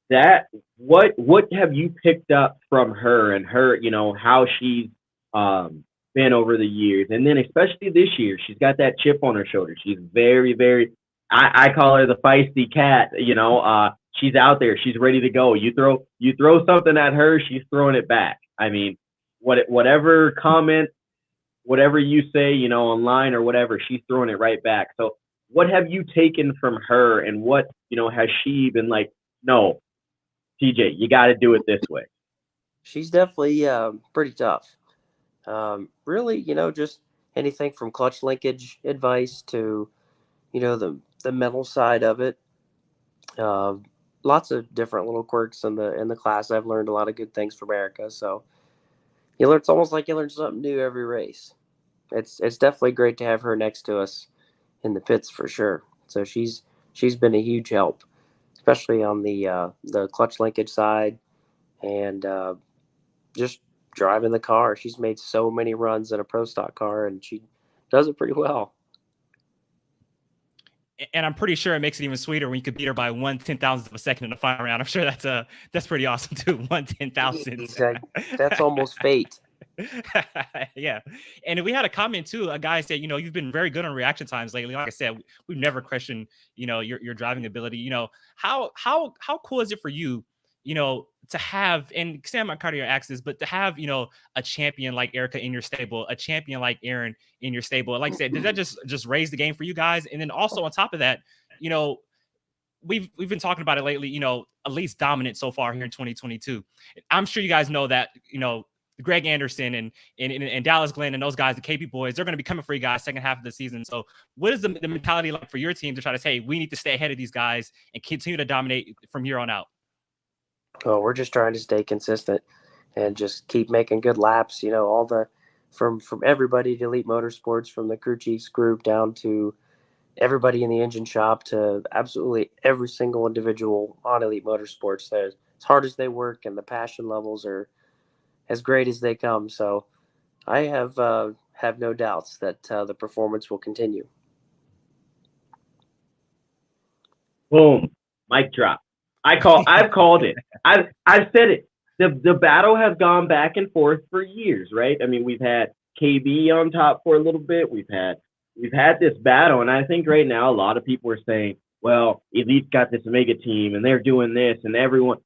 That what have you picked up from her and her, how she's been over the years, and then especially this year, she's got that chip on her shoulder. She's very, very, I call her the feisty cat. She's out there, she's ready to go. You throw something at her, she's throwing it back. I mean, whatever comment, whatever you say, online or whatever, she's throwing it right back. So what have you taken from her, and what, has she been like, no, TJ, you got to do it this way? She's definitely pretty tough. Really, just anything from clutch linkage advice to, the mental side of it. Lots of different little quirks in the class. I've learned a lot of good things from Erica. So it's almost like you learn something new every race. It's definitely great to have her next to us in the pits for sure. So she's been a huge help, especially on the clutch linkage side and just driving the car. She's made so many runs in a pro stock car, and she does it pretty well. And I'm pretty sure it makes it even sweeter when you could beat her by 1/10,000th of a second in the final round. I'm sure that's pretty awesome too. 1/10,000th. That's almost fate. Yeah. And we had a comment too. A guy said, you've been very good on reaction times lately. Like I said, we've never questioned, your driving ability. How cool is it for you, to have, and Sam McCarty asks this, but to have, a champion like Erica in your stable, a champion like Aaron in your stable. Like I said, does that just raise the game for you guys? And then also on top of that, we've been talking about it lately, at least dominant so far here in 2022. I'm sure you guys know that, Greg Anderson and Dallas Glenn and those guys, the KP boys, they're going to be coming for you guys second half of the season. So what is the mentality like for your team to try to say, we need to stay ahead of these guys and continue to dominate from here on out? Well, we're just trying to stay consistent and just keep making good laps. All the from everybody to Elite Motorsports, from the crew chiefs group down to everybody in the engine shop to absolutely every single individual on Elite Motorsports. As hard as they work and the passion levels are as great as they come. So I have no doubts that the performance will continue. Boom, mic drop. I've called it. I've said it. The battle has gone back and forth for years, right? I mean, we've had KB on top for a little bit. We've had this battle, and I think right now a lot of people are saying, well, Elite's got this mega team and they're doing this, and everyone.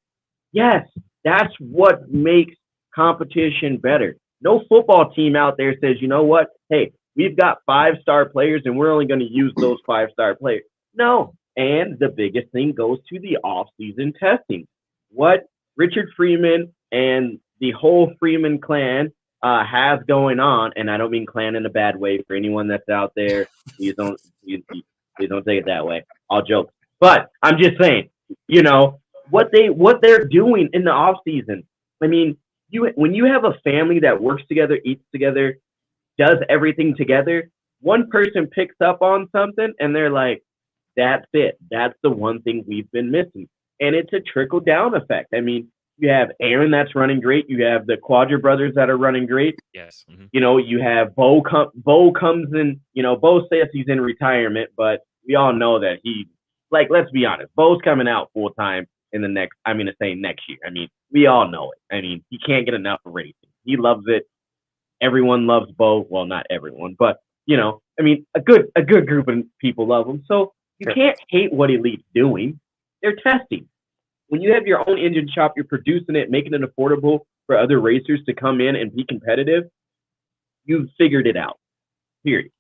Yes, that's what makes competition better. No football team out there says, you know what? Hey, we've got 5-star players and we're only going to use those 5-star players. No. And the biggest thing goes to the off-season testing. What Richard Freeman and the whole Freeman clan has going on, and I don't mean clan in a bad way for anyone that's out there. Please don't take it that way. All jokes. But I'm just saying, what they're doing in the off-season. I mean, when you have a family that works together, eats together, does everything together, one person picks up on something and they're like, that's it. That's the one thing we've been missing. And it's a trickle-down effect. I mean, you have Aaron that's running great. You have the Quadra brothers that are running great. Yes. Mm-hmm. You have Bo comes in, Bo says he's in retirement, but we all know that let's be honest, Bo's coming out full-time in the next year. I mean, we all know it. I mean, he can't get enough of racing. He loves it. Everyone loves Bo. Well, not everyone, but, a good group of people love him. So you can't hate what Elite's doing. They're testing. When you have your own engine shop, you're producing it, making it affordable for other racers to come in and be competitive. You've figured it out. Period.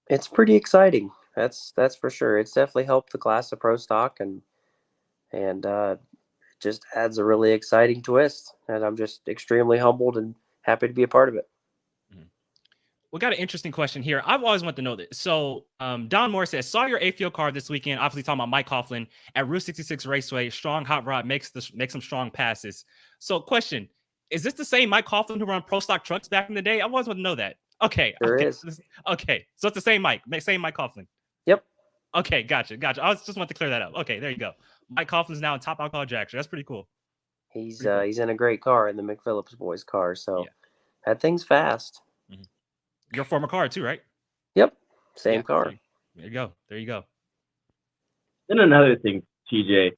It's pretty exciting. That's for sure. It's definitely helped the class of pro stock and just adds a really exciting twist. And I'm just extremely humbled and happy to be a part of it. We got an interesting question here. I've always wanted to know this. So Don Moore says, saw your AFL car this weekend, obviously talking about Mike Coughlin at Route 66 Raceway. Strong hot rod makes some strong passes. So question, is this the same Mike Coughlin who ran pro stock trucks back in the day? I always want to know that. Okay. Sure okay. is. Okay. So it's the same Mike Coughlin. Yep. Okay. Gotcha. I just want to clear that up. Okay. There you go. Mike Coughlin's now in top alcohol jackster. That's pretty cool. He's in a great car, in the McPhillips boys car. So that thing's fast. Mm-hmm. Your former car too, right? Yep. Same car. There you go. Then another thing, TJ,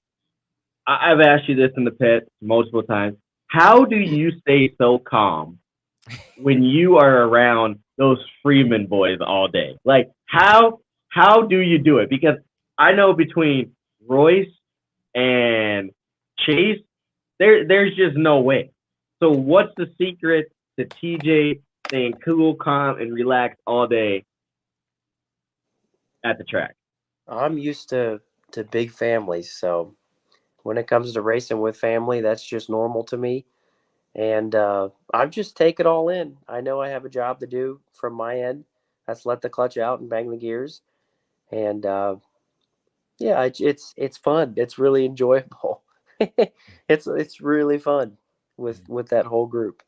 I've asked you this in the past multiple times. How do you stay so calm when you are around those Freeman boys all day? Like, how do you do it? Because I know between Royce and Chase, there's just no way. So what's the secret to TJ staying cool, calm, and relaxed all day at the track? I'm used to big families, so when it comes to racing with family, that's just normal to me. And I just take it all in. I know I have a job to do from my end. That's let the clutch out and bang the gears. And it's fun. It's really enjoyable. It's really fun with that whole group.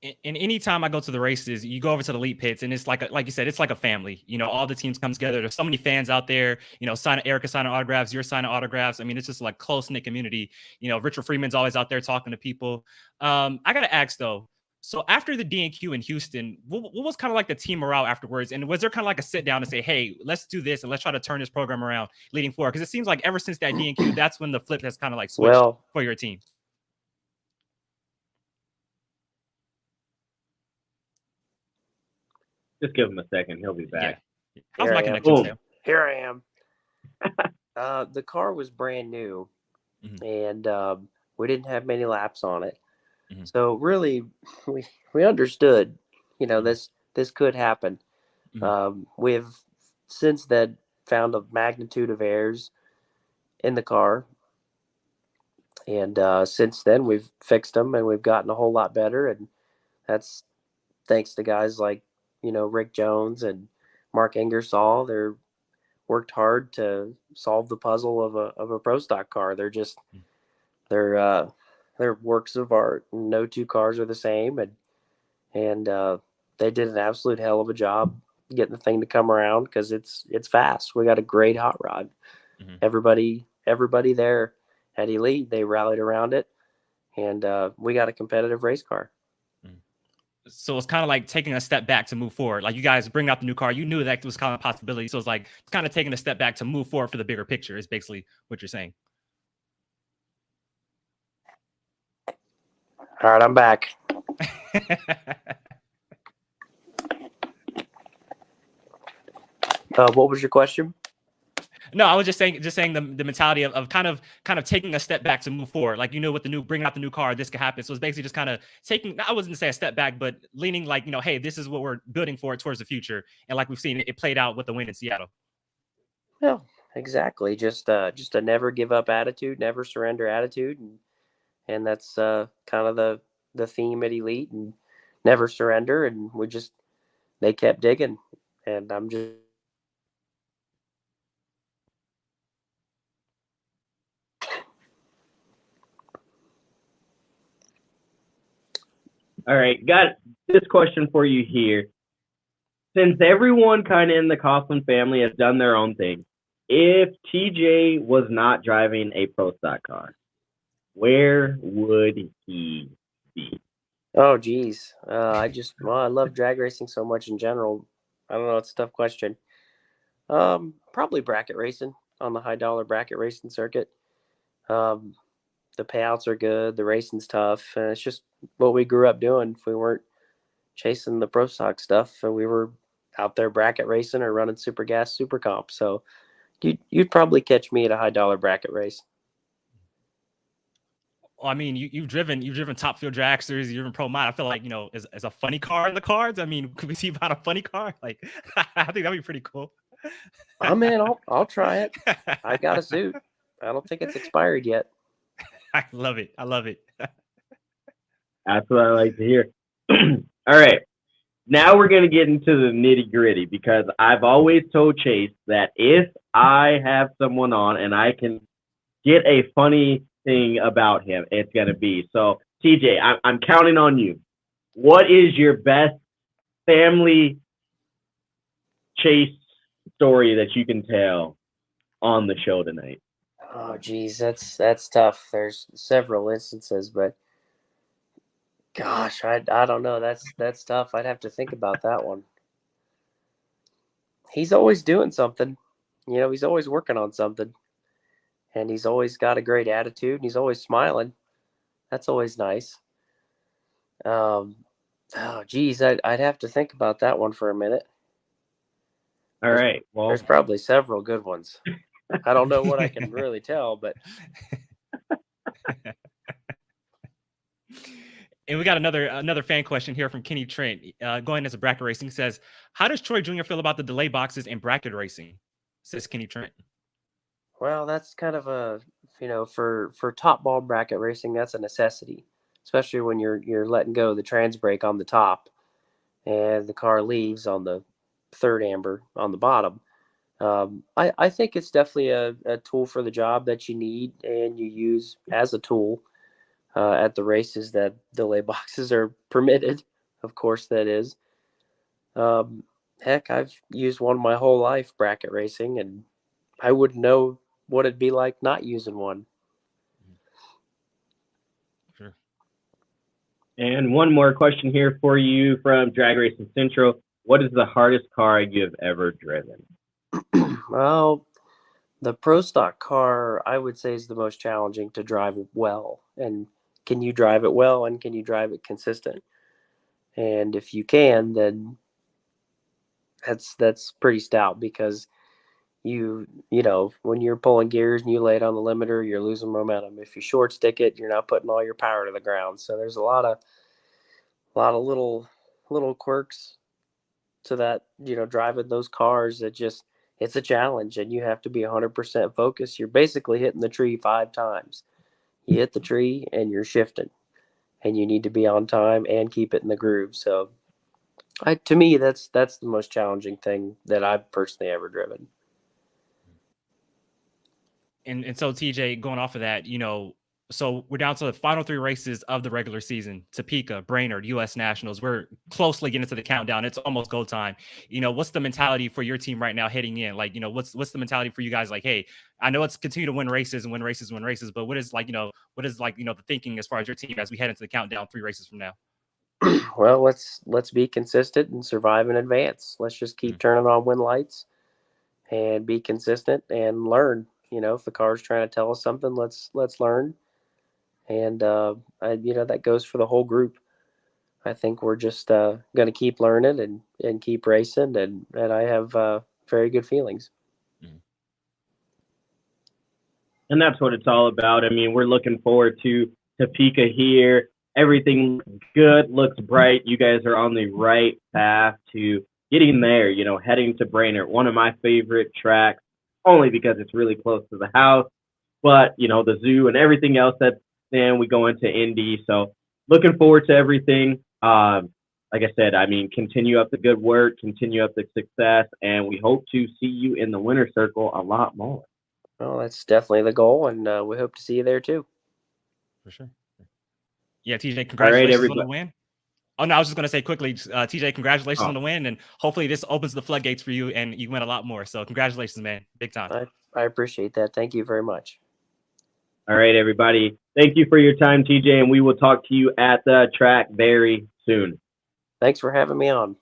And anytime I go to the races, you go over to the elite pits, and it's like you said, it's like a family. All the teams come together. There's so many fans out there. Erica signing autographs, you're signing autographs. I mean, it's just like close knit community. Richard Freeman's always out there talking to people. I gotta ask though. So after the DNQ in Houston, what was kind of like the team morale afterwards? And was there kind of like a sit down and say, hey, let's do this and let's try to turn this program around leading forward? Because it seems like ever since that DNQ, that's when the flip has kind of like switched for your team. Just give him a second. He'll be back. Yeah. How's my connection, Sam? Here I am. The car was brand new, and we didn't have many laps on it. Mm-hmm. So really, we understood, this could happen. Mm-hmm. We've since then found a magnitude of errors in the car, And since then, we've fixed them and we've gotten a whole lot better. And that's thanks to guys like, Rick Jones and Mark Ingersoll. They're worked hard to solve the puzzle of a pro stock car. They're works of art. No two cars are the same, and they did an absolute hell of a job getting the thing to come around because it's fast. We got a great hot rod. Mhm. Everybody there at Elite, they rallied around it, and we got a competitive race car. So it's kind of like taking a step back to move forward. Like you guys bring out the new car, you knew that was kind of a possibility. So it's like it's kind of taking a step back to move forward for the bigger picture. Is basically what you're saying. All right, I'm back. What was your question? No, I was just saying the mentality of kind of taking a step back to move forward. Like, with the bringing out the new car, this could happen. So it's basically just kind of taking, I wasn't to say a step back, but leaning like, hey, this is what we're building for towards the future. And like we've seen, it played out with the win in Seattle. No, exactly. Just a never give up attitude, never surrender attitude. And that's kind of the theme at Elite, and never surrender. And they kept digging, and I'm just. All right, got this question for you here. Since everyone kind of in the Coughlin family has done their own thing, if TJ was not driving a pro stock car, where would he be? Oh, geez. I love drag racing so much in general. I don't know. It's a tough question. Probably bracket racing on the high dollar bracket racing circuit. The payouts are good. The racing's tough. And it's just what we grew up doing. If we weren't chasing the pro stock stuff, and we were out there bracket racing or running super gas, super comp. So you'd probably catch me at a high dollar bracket race. Well, I mean, you've driven top field dragsters, you've driven pro mod. I feel like, is a funny car in the cards. I mean, could we see about a funny car? Like, I think that'd be pretty cool. I'm in. I'll try it. I got a suit. I don't think it's expired yet. I love it. That's what I like to hear. All right. Now we're going to get into the nitty gritty, because I've always told Chase that if I have someone on and I can get a funny thing about him, it's going to be. So, TJ, I'm counting on you. What is your best family Chase story that you can tell on the show tonight? Oh, geez, that's tough. There's several instances, but gosh, I don't know. That's tough. I'd have to think about that one. He's always doing something. He's always working on something. And he's always got a great attitude, and he's always smiling. That's always nice. Oh, geez, I'd have to think about that one for a minute. All right. Well, there's probably several good ones. I don't know what I can really tell, but. And we got another fan question here from Kenny Trent. Going as a bracket racing, says, how does Troy Jr. feel about the delay boxes in bracket racing? Says Kenny Trent. Well, that's kind of a, for top ball bracket racing, that's a necessity, especially when you're letting go of the trans brake on the top and the car leaves on the third amber on the bottom. I think it's definitely a tool for the job that you need and you use as a tool at the races that delay boxes are permitted. Of course, that is. Heck, I've used one my whole life bracket racing, and I wouldn't know what it'd be like not using one. Sure. And one more question here for you from Drag Racing Central. What is the hardest car you have ever driven? Well, the pro stock car, I would say, is the most challenging to drive well. And can you drive it well, and can you drive it consistent? And if you can, then that's pretty stout, because you know, when you're pulling gears and you lay it on the limiter, you're losing momentum. If you short stick it, you're not putting all your power to the ground. So there's a lot of little quirks to that, driving those cars that it's a challenge, and you have to be 100% focused. You're basically hitting the tree 5 times. you hit the tree and you're shifting, and you need to be on time and keep it in the groove. So to me, that's the most challenging thing that I've personally ever driven. And so TJ, going off of that, so we're down to the final 3 races of the regular season: Topeka, Brainerd, U.S. Nationals. We're closely getting to the countdown. It's almost go time. What's the mentality for your team right now heading in? Like, what's the mentality for you guys? Like, hey, I know it's continue to win races and win races, but what is the thinking as far as your team as we head into the countdown 3 races from now? Well, let's be consistent and survive in advance. Let's just keep turning on win lights and be consistent and learn. If the car's trying to tell us something, let's learn. And, that goes for the whole group. I think we're just going to keep learning and keep racing. And I have very good feelings. And that's what it's all about. I mean, we're looking forward to Topeka here. Everything looks good, looks bright. You guys are on the right path to getting there, heading to Brainerd, one of my favorite tracks, only because it's really close to the house. But, the zoo and everything else that's then we go into Indy. So looking forward to everything. Like I said, continue up the good work, continue up the success, and we hope to see you in the winner's circle a lot more. Well, that's definitely the goal, and we hope to see you there too. For sure. Yeah, TJ, congratulations on the win. Oh, no, I was just going to say quickly, TJ, congratulations on the win, and hopefully this opens the floodgates for you and you win a lot more. So congratulations, man. Big time. I appreciate that. Thank you very much. All right, everybody. Thank you for your time, TJ, and we will talk to you at the track very soon. Thanks for having me on.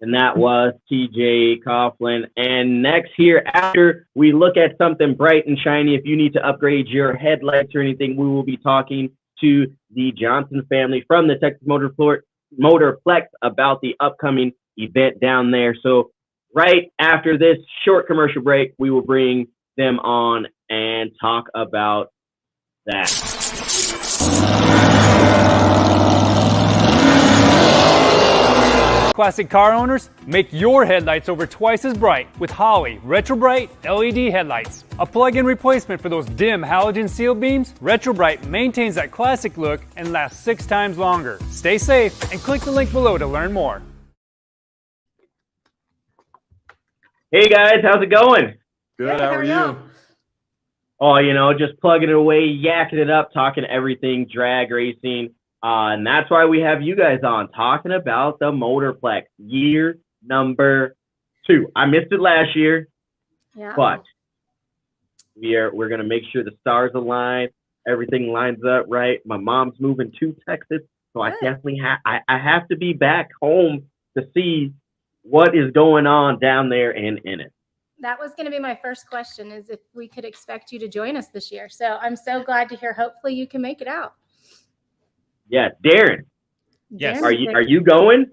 And that was TJ Coughlin. And next here, after we look at something bright and shiny, if you need to upgrade your headlights or anything, we will be talking to the Johnson family from the Texas Motorplex about the upcoming event down there. So right after this short commercial break, we will bring them on and talk about that. Classic car owners, make your headlights over twice as bright with Holley Retro Bright LED headlights. A plug-in replacement for those dim halogen seal beams, Retro Bright maintains that classic look and lasts 6 times longer. Stay safe and click the link below to learn more. Hey guys, how's it going? Good, how are you? Oh, just plugging it away, yakking it up, talking everything drag racing. And that's why we have you guys on, talking about the Motorplex, year number 2. I missed it last year, but we're going to make sure the stars align, everything lines up right. My mom's moving to Texas, so I definitely I have to be back home to see what is going on down there and in it. That was going to be my first question, is if we could expect you to join us this year. So I'm so glad to hear. Hopefully you can make it out. Yeah, Darren. Yes. Are you going?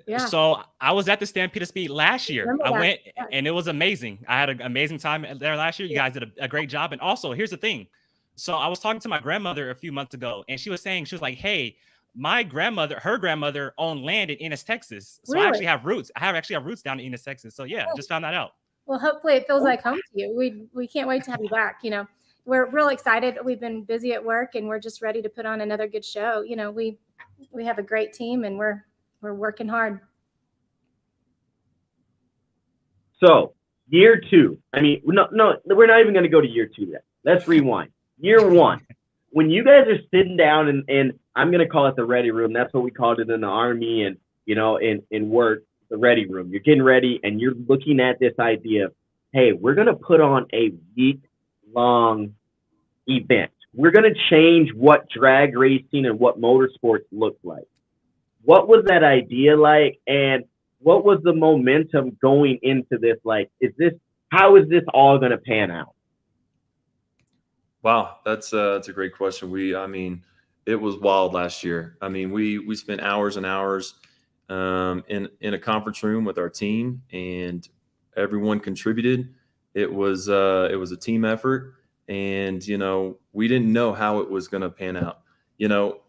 Yeah. So I was at the Stampede Speed last year. I went and it was amazing. I had an amazing time there last year. You guys did a great job. And also, here's the thing. So I was talking to my grandmother a few months ago, and she was like, hey, her grandmother owned land in Ennis, Texas. So Really? I actually have roots. I actually have roots down in Ennis, Texas. So yeah, just found that out. Well, hopefully it feels like home to you. We can't wait to have you back. We're real excited. We've been busy at work, and we're just ready to put on another good show. We have a great team, and we're working hard. So year 2. No, we're not even going to go to year 2 yet. Let's rewind. Year 1. When you guys are sitting down and I'm going to call it the ready room. That's what we called it in the Army and, in work, the ready room. You're getting ready and you're looking at this idea of, hey, we're going to put on a week-long event. We're going to change what drag racing and what motorsports looks like. What was that idea like? And what was the momentum going into this? Like, how is this all going to pan out? Wow, that's a great question. It was wild last year. We spent hours and hours in a conference room with our team, and everyone contributed. It was a team effort, and we didn't know how it was going to pan out.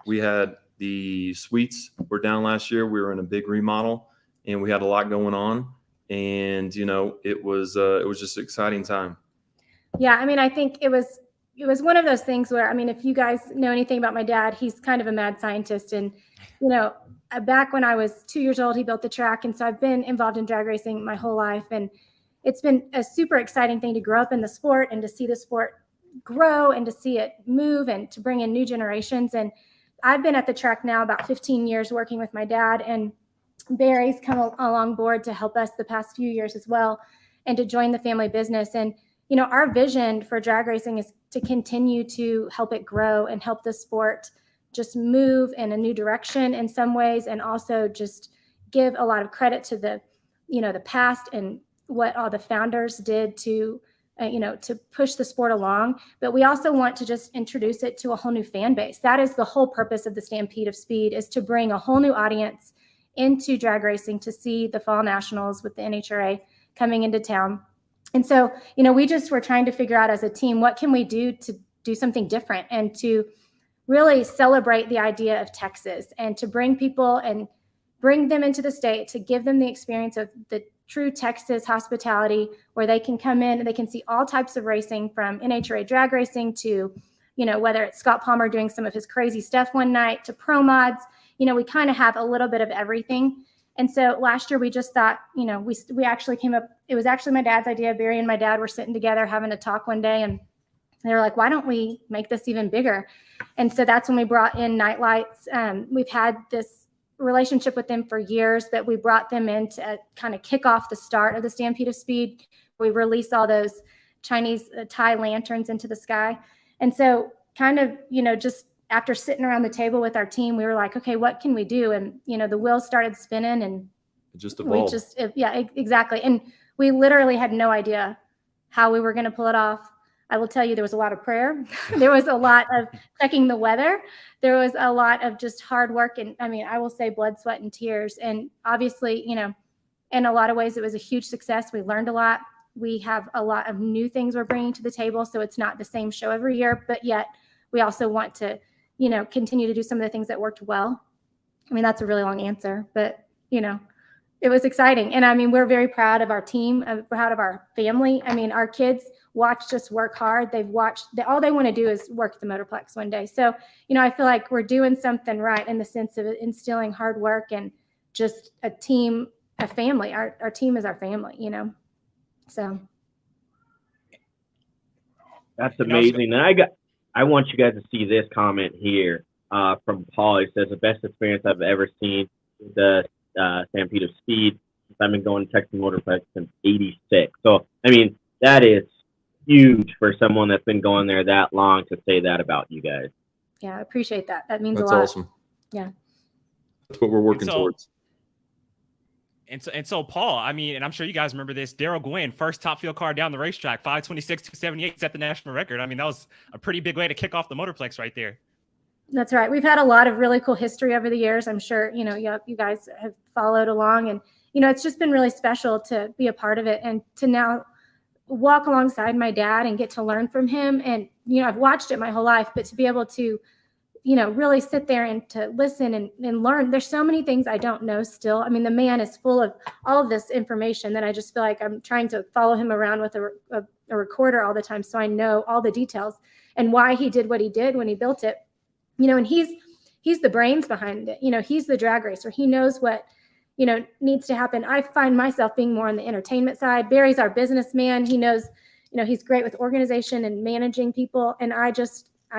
We had the suites were down last year. We were in a big remodel, and we had a lot going on, and it was just an exciting time. Yeah, I think it was it was one of those things where, I mean, if you guys know anything about my dad, he's kind of a mad scientist. And, you know, back when I was 2 years old, he built the track. And so I've been involved in drag racing my whole life. And it's been a super exciting thing to grow up in the sport and to see the sport grow and to see it move and to bring in new generations. And I've been at the track now about 15 years working with my dad, and Barry's come along board to help us the past few years as well and to join the family business. And you know, our vision for drag racing is to continue to help it grow and help the sport just move in a new direction in some ways, and also just give a lot of credit to the, you know, the past and what all the founders did to, you know, to push the sport along. But we also want to just introduce it to a whole new fan base. That is the whole purpose of the Stampede of Speed, is to bring a whole new audience into drag racing to see the Fall Nationals with the NHRA coming into town. And so, you know, we just were trying to figure out as a team, what can we do to do something different and to really celebrate the idea of Texas and to bring people and bring them into the state, to give them the experience of the true Texas hospitality, where they can come in and they can see all types of racing, from NHRA drag racing to, you know, whether it's Scott Palmer doing some of his crazy stuff one night to pro mods. You know, we kind of have a little bit of everything. And so last year we just thought, you know, we actually came up, it was actually my dad's idea. Barry and my dad were sitting together having a talk one day, and they were like, why don't we make this even bigger? And so that's when we brought in Nightlights. We've had this relationship with them for years, but we brought them in to kind of kick off the start of the Stampede of Speed. We release all those Chinese tie lanterns into the sky. And so kind of, you know, just after sitting around the table with our team, we were like, okay, what can we do? And, you know, the wheels started spinning, and it just evolved. Exactly. And we literally had no idea how we were going to pull it off. I will tell you, there was a lot of prayer. There was a lot of checking the weather. There was a lot of just hard work. And I mean, I will say blood, sweat, and tears. And obviously, you know, in a lot of ways, it was a huge success. We learned a lot. We have a lot of new things we're bringing to the table. So it's not the same show every year, but yet we also want to, you know, continue to do some of the things that worked well. I mean, that's a really long answer, but, you know, it was exciting. And I mean, we're very proud of our team, proud of our family. I mean, our kids watched us work hard. All they want to do is work the Motorplex one day. So, you know, I feel like we're doing something right in the sense of instilling hard work and just a team, a family. Our team is our family, you know, so. That's amazing. And I want you guys to see this comment here from Paul. He says, the best experience I've ever seen, the Stampede of Speed. I've been going to Texas Motorplex since '86. So, I mean, that is huge for someone that's been going there that long to say that about you guys. Yeah, I appreciate that. That means That's a lot. awesome. Yeah. That's what we're working towards. And so, Paul, I mean, and I'm sure you guys remember this, Daryl Gwynn, first top field car down the racetrack, 5:26, 278, set the national record. I mean, that was a pretty big way to kick off the Motorplex right there. That's right. We've had a lot of really cool history over the years. I'm sure, you know, you guys have followed along, and, you know, it's just been really special to be a part of it and to now walk alongside my dad and get to learn from him. And, you know, I've watched it my whole life, but to be able to, you know, really sit there and to listen and learn. There's so many things I don't know still. I mean, the man is full of all of this information that I just feel like I'm trying to follow him around with a recorder all the time, so I know all the details and why he did what he did when he built it. You know, and he's the brains behind it. You know, he's the drag racer. He knows what, you know, needs to happen. I find myself being more on the entertainment side. Barry's our businessman. He knows, you know, he's great with organization and managing people. And I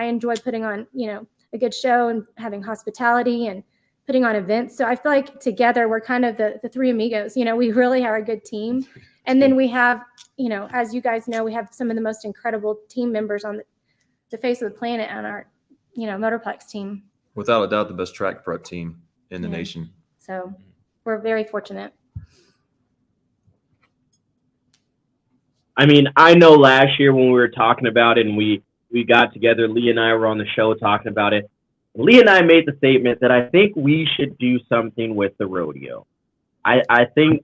enjoy putting on, you know, a good show and having hospitality and putting on events. So I feel like together we're kind of the three amigos. You know, we really are a good team. And then we have, you know, as you guys know, we have some of the most incredible team members on the face of the planet on our, you know, Motorplex team. Without a doubt, the best track prep team in the nation. So we're very fortunate. I mean, I know last year when we were talking about it and we got together, Lee and I were on the show talking about it. Lee and I made the statement that I think we should do something with the rodeo. I think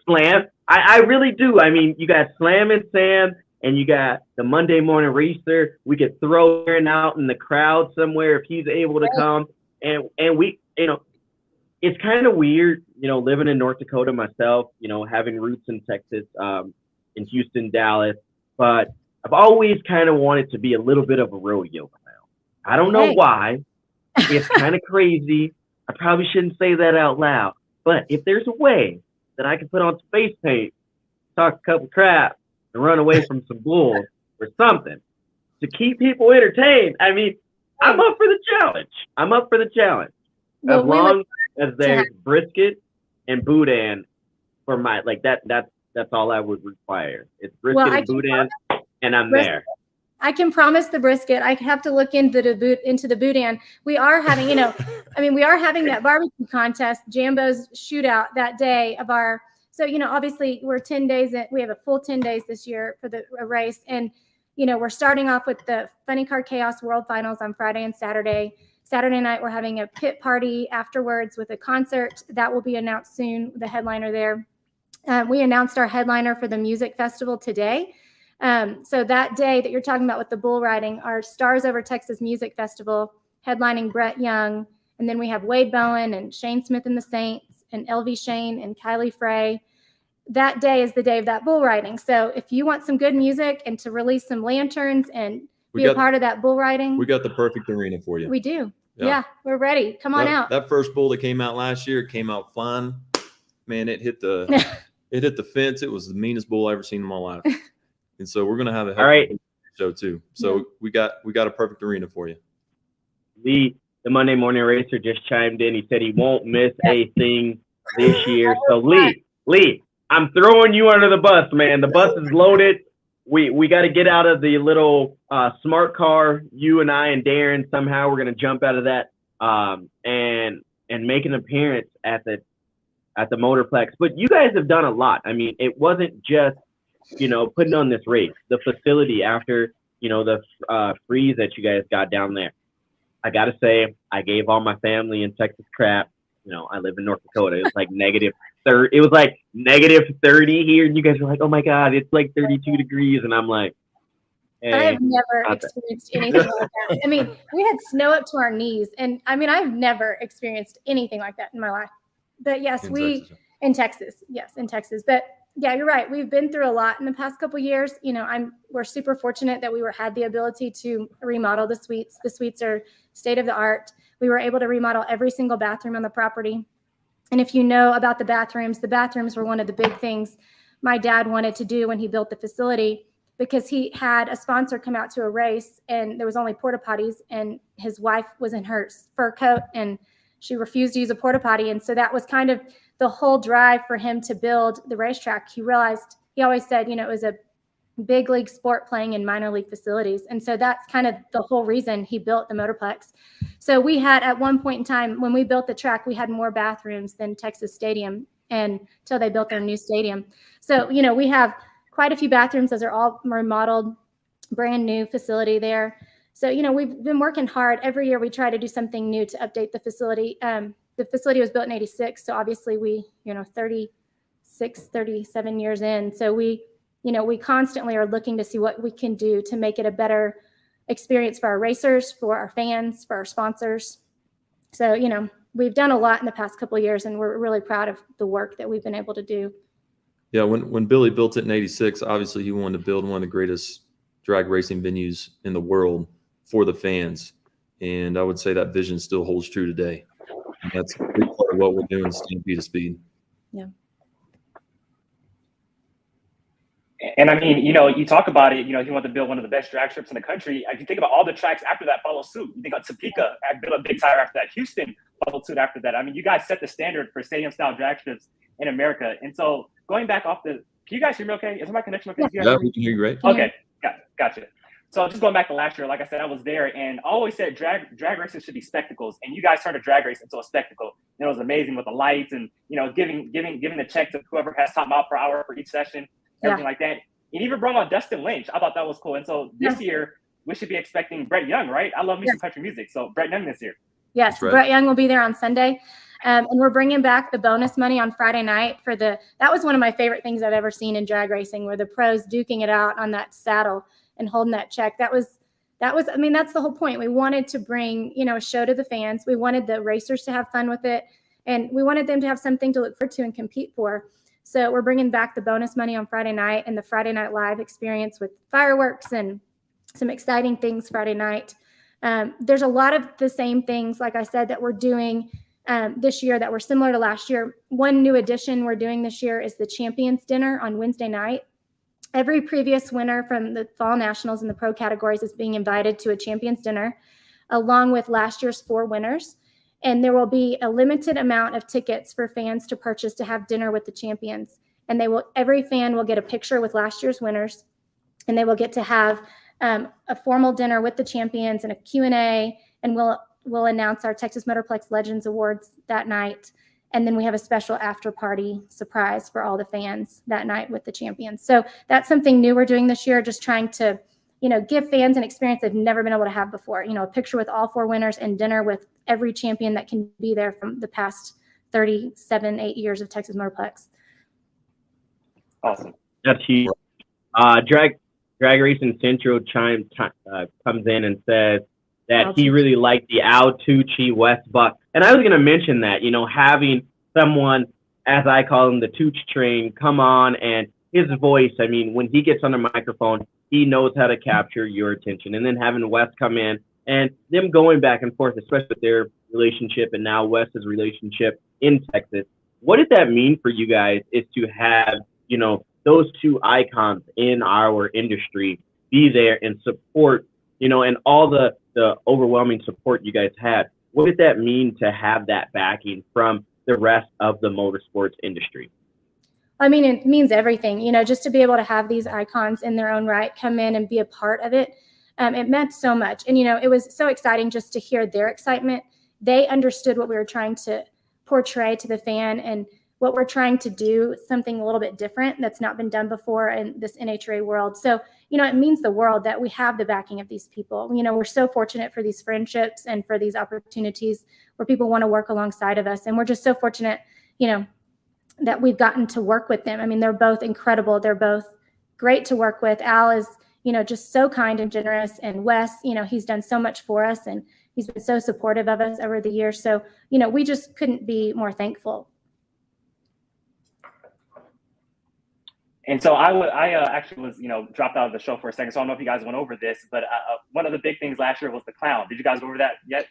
Slam. I really do. I mean, you got Slam and Sam, and you got the Monday Morning Racer. We could throw Aaron out in the crowd somewhere if he's able to come. And we, you know, it's kind of weird, you know, living in North Dakota myself, you know, having roots in Texas, in Houston, Dallas. But I've always kind of wanted to be a little bit of a rodeo clown. I don't know why. It's kind of crazy. I probably shouldn't say that out loud. But if there's a way that I can put on face paint, talk a couple crap, and run away from some bulls or something to keep people entertained, I mean, I'm up for the challenge. I'm up for the challenge. As long as there's brisket and boudin for my, like, that's all I would require. It's brisket and boudin, and I'm there. I can promise the brisket. I have to look into the boudin. We are having, we are having that barbecue contest, Jambo's Shootout, that day of our. So, obviously we're 10 days in. We have a full 10 days this year for the race, and we're starting off with the Funny Car Chaos World Finals on Friday and Saturday. Saturday night we're having a pit party afterwards with a concert that will be announced soon. The headliner there. We announced our headliner for the music festival today. So that day that you're talking about with the bull riding, our Stars Over Texas Music Festival, headlining Brett Young, and then we have Wade Bowen and Shane Smith and the Saints and LV Shane and Kylie Frey. That day is the day of that bull riding. So if you want some good music and to release some lanterns and be a part of that bull riding, we got the perfect arena for you. We do. Yeah, we're ready. Come on out. That first bull that came out last year came out flying. Man, it hit the it hit the fence. It was the meanest bull I ever seen in my life. And so we're gonna have a show too. So we got a perfect arena for you. Lee, the Monday Morning Racer, just chimed in. He said he won't miss a thing this year. So Lee, I'm throwing you under the bus, man. The bus is loaded. We got to get out of the little smart car. You and I and Darren, somehow we're gonna jump out of that and make an appearance at the Motorplex. But you guys have done a lot. I mean, it wasn't just putting on this race, the facility after, the freeze that you guys got down there. I got to say, I gave all my family in Texas crap. I live in North Dakota. It was like negative 30 here. And you guys were like, oh my God, it's like 32 degrees. And I'm like, hey, I have never experienced anything like that. I mean, we had snow up to our knees. And I mean, I've never experienced anything like that in my life. But yes, in Texas. Yes, in Texas. But yeah, you're right. We've been through a lot in the past couple of years. We're super fortunate that we had the ability to remodel the suites. The suites are state of the art. We were able to remodel every single bathroom on the property. And if you know about the bathrooms were one of the big things my dad wanted to do when he built the facility, because he had a sponsor come out to a race and there was only porta potties, and his wife was in her fur coat and she refused to use a porta potty. And so that was kind of the whole drive for him to build the racetrack. He realized, he always said, it was a big league sport playing in minor league facilities. And so that's kind of the whole reason he built the Motorplex. So we had, at one point in time, when we built the track, we had more bathrooms than Texas Stadium until they built their new stadium. So, we have quite a few bathrooms. Those are all remodeled, brand new facility there. So, we've been working hard. Every year we try to do something new to update the facility. The facility was built in 86. So obviously we, 37 years in. So we constantly are looking to see what we can do to make it a better experience for our racers, for our fans, for our sponsors. So, we've done a lot in the past couple of years, and we're really proud of the work that we've been able to do. Yeah, when Billy built it in 86, obviously he wanted to build one of the greatest drag racing venues in the world for the fans. And I would say that vision still holds true today. And that's a big part of what we're doing, Stampede of Speed. Yeah. And I mean, you talk about it, you want to build one of the best drag strips in the country. If you think about all the tracks after that follow suit, you think about Topeka, built a big tire after that. Houston followed suit after that. I mean, you guys set the standard for stadium style drag strips in America. And so going back off can you guys hear me okay? Is my connection okay? Yeah, we can hear you great. Okay, gotcha. So just going back to last year, like I said, I was there and I always said drag races should be spectacles. And you guys turned a drag race into a spectacle. And it was amazing with the lights and, giving the check to whoever has top mile per hour for each session, everything like that. And even brought on Dustin Lynch. I thought that was cool. And so this year, we should be expecting Brett Young, right? I love me some country music. So Brett Young this year. Yes, right. Brett Young will be there on Sunday. And we're bringing back the bonus money on Friday night that was one of my favorite things I've ever seen in drag racing, where the pros duking it out on that saddle and holding that check. That was, I mean, that's the whole point. We wanted to bring, a show to the fans. We wanted the racers to have fun with it. And we wanted them to have something to look forward to and compete for. So we're bringing back the bonus money on Friday night and the Friday Night Live experience with fireworks and some exciting things Friday night. There's a lot of the same things, like I said, that we're doing this year that were similar to last year. One new addition we're doing this year is the Champions Dinner on Wednesday night. Every previous winner from the Fall Nationals in the pro categories is being invited to a Champions Dinner, along with last year's 4 winners. And there will be a limited amount of tickets for fans to purchase to have dinner with the champions. And every fan will get a picture with last year's winners, and they will get to have a formal dinner with the champions and a Q&A, and we'll announce our Texas Motorplex Legends Awards that night. And then we have a special after party surprise for all the fans that night with the champions. So that's something new we're doing this year, just trying to, give fans an experience they've never been able to have before. A picture with all 4 winners and dinner with every champion that can be there from the past 8 years of Texas Motorplex. Awesome. That's huge. Drag Racing Central comes in and says that he really liked the Al Tucci West Buck. And I was going to mention that, having someone, as I call him, the Tooch train, come on, and his voice, when he gets on the microphone, he knows how to capture your attention. And then having Wes come in and them going back and forth, especially with their relationship and now Wes's relationship in Texas. What does that mean for you guys is to have, those 2 icons in our industry be there and support, and all the overwhelming support you guys had? What does that mean to have that backing from the rest of the motorsports industry? It means everything, just to be able to have these icons in their own right come in and be a part of it. It meant so much. And, it was so exciting just to hear their excitement. They understood what we were trying to portray to the fan and what we're trying to do, something a little bit different that's not been done before in this NHRA world. So, it means the world that we have the backing of these people. We're so fortunate for these friendships and for these opportunities where people want to work alongside of us. And we're just so fortunate, that we've gotten to work with them. They're both incredible. They're both great to work with. Al is, just so kind and generous. And Wes, he's done so much for us and he's been so supportive of us over the years. So, we just couldn't be more thankful. And so I actually was, dropped out of the show for a second. So I don't know if you guys went over this, but one of the big things last year was the clown. Did you guys go over that yet?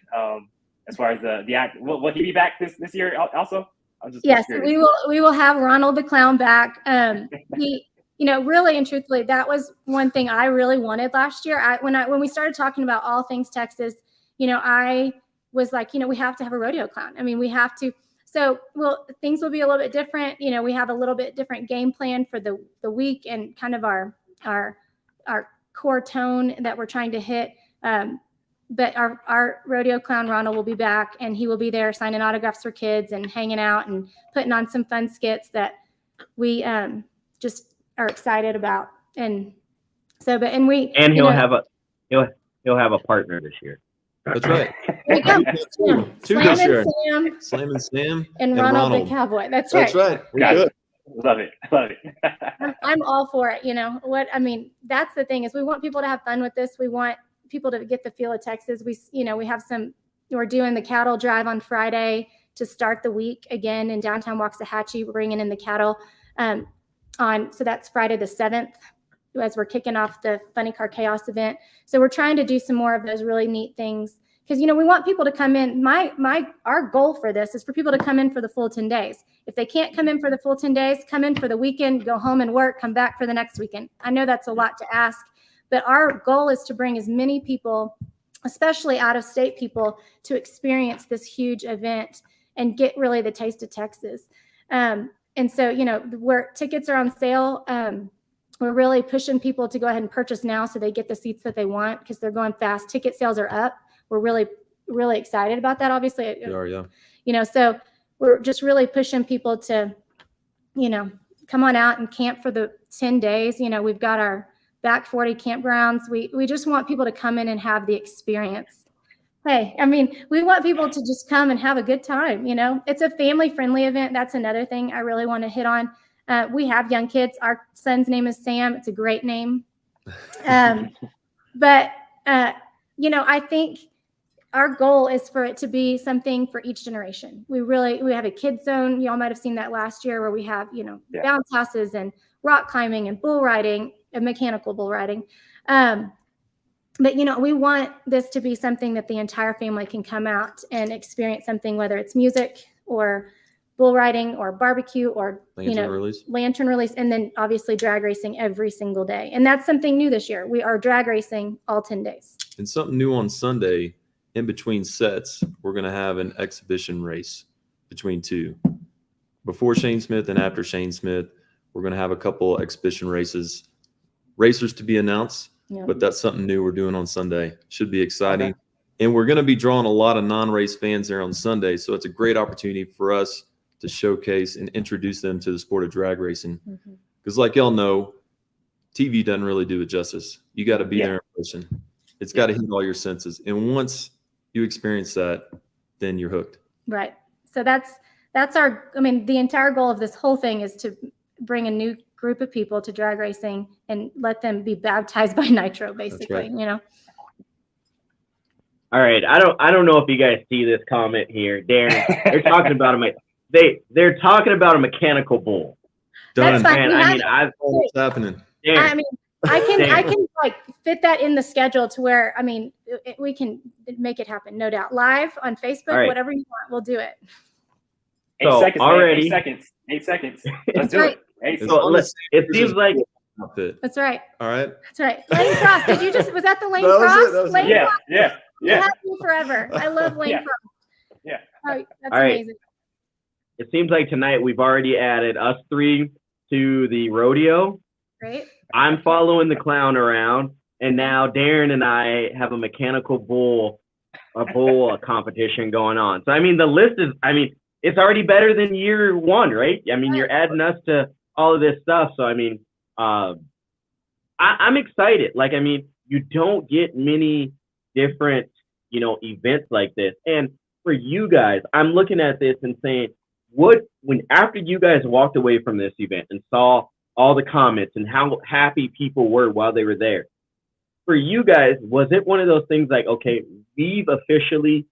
As far as the act, will he be back this year also? Yes, we will have Ronald the Clown back. He, really and truthfully, that was one thing I really wanted last year. When we started talking about all things Texas, I was like, we have to have a rodeo clown. We have to. So, things will be a little bit different. We have a little bit different game plan for the week and kind of our core tone that we're trying to hit. But our rodeo clown Ronald will be back, and he will be there signing autographs for kids and hanging out and putting on some fun skits that we just are excited about. And so, he'll have a partner this year. That's right. There you go. Two this year. Slam and Sam and Ronald the Cowboy. That's right. That's right. Good. Love it. I'm all for it. That's the thing is we want people to have fun with this. We want people to get the feel of Texas. We're doing the cattle drive on Friday to start the week again in downtown Waxahachie. We're bringing in the cattle so that's Friday the 7th as we're kicking off the Funny Car Chaos event. So we're trying to do some more of those really neat things because, we want people to come in. Our goal for this is for people to come in for the full 10 days. If they can't come in for the full 10 days, come in for the weekend, go home and work, come back for the next weekend. I know that's a lot to ask, but our goal is to bring as many people, especially out-of-state people, to experience this huge event and get really the taste of Texas. And so, where tickets are on sale, we're really pushing people to go ahead and purchase now so they get the seats that they want because they're going fast. Ticket sales are up. We're really, really excited about that, obviously. We are, yeah. So we're just really pushing people to, come on out and camp for the 10 days. We've got our back 40 campgrounds. We just want people to come in and have the experience. Hey, we want people to just come and have a good time. It's a family-friendly event. That's another thing I really want to hit on. We have young kids. Our son's name is Sam. It's a great name. But I think our goal is for it to be something for each generation. We have a kids zone. Y'all might have seen that last year where we have, bounce houses and rock climbing and bull riding and mechanical bull riding. But, we want this to be something that the entire family can come out and experience something, whether it's music or bull riding or barbecue or, lantern release, and then obviously drag racing every single day. And that's something new this year. We are drag racing all 10 days. And something new on Sunday, in between sets, we're going to have an exhibition race between two. Before Shane Smith and after Shane Smith, we're going to have a couple exhibition races, racers to be announced. Yeah. But that's something new we're doing on Sunday. Should be exciting. Okay. And we're going to be drawing a lot of non-race fans there on Sunday. So it's a great opportunity for us to showcase and introduce them to the sport of drag racing. Because like y'all know, TV doesn't really do it justice. You got to be there in person. It's got to hit all your senses. And once you experience that, then you're hooked. Right. So that's the entire goal of this whole thing is to bring a new group of people to drag racing and let them be baptized by nitro, basically. Right. All right. I don't know if you guys see this comment here, Darren. They're talking about they're talking about a mechanical bull. That's fine. What's happening? Darren. I can like fit that in the schedule to where we can make it happen, no doubt. Live on Facebook, whatever you want, we'll do it. 8 seconds. Already. 8 seconds. Let's do it. It seems like that's right. All right. That's right. Lane Cross. Was that the Lane Cross? Lane Cross. Yeah. You have me forever. I love Lane Cross. Yeah. Oh, that's amazing. It seems like tonight we've already added us three to the rodeo. Great. I'm following the clown around, and now Darren and I have a mechanical bull competition going on. So the list is it's already better than year one, right? You're adding us to all of this stuff. So I'm excited. You don't get many different, events like this. And for you guys, I'm looking at this and saying, after you guys walked away from this event and saw all the comments and how happy people were while they were there, for you guys, was it one of those things like, okay, we've officially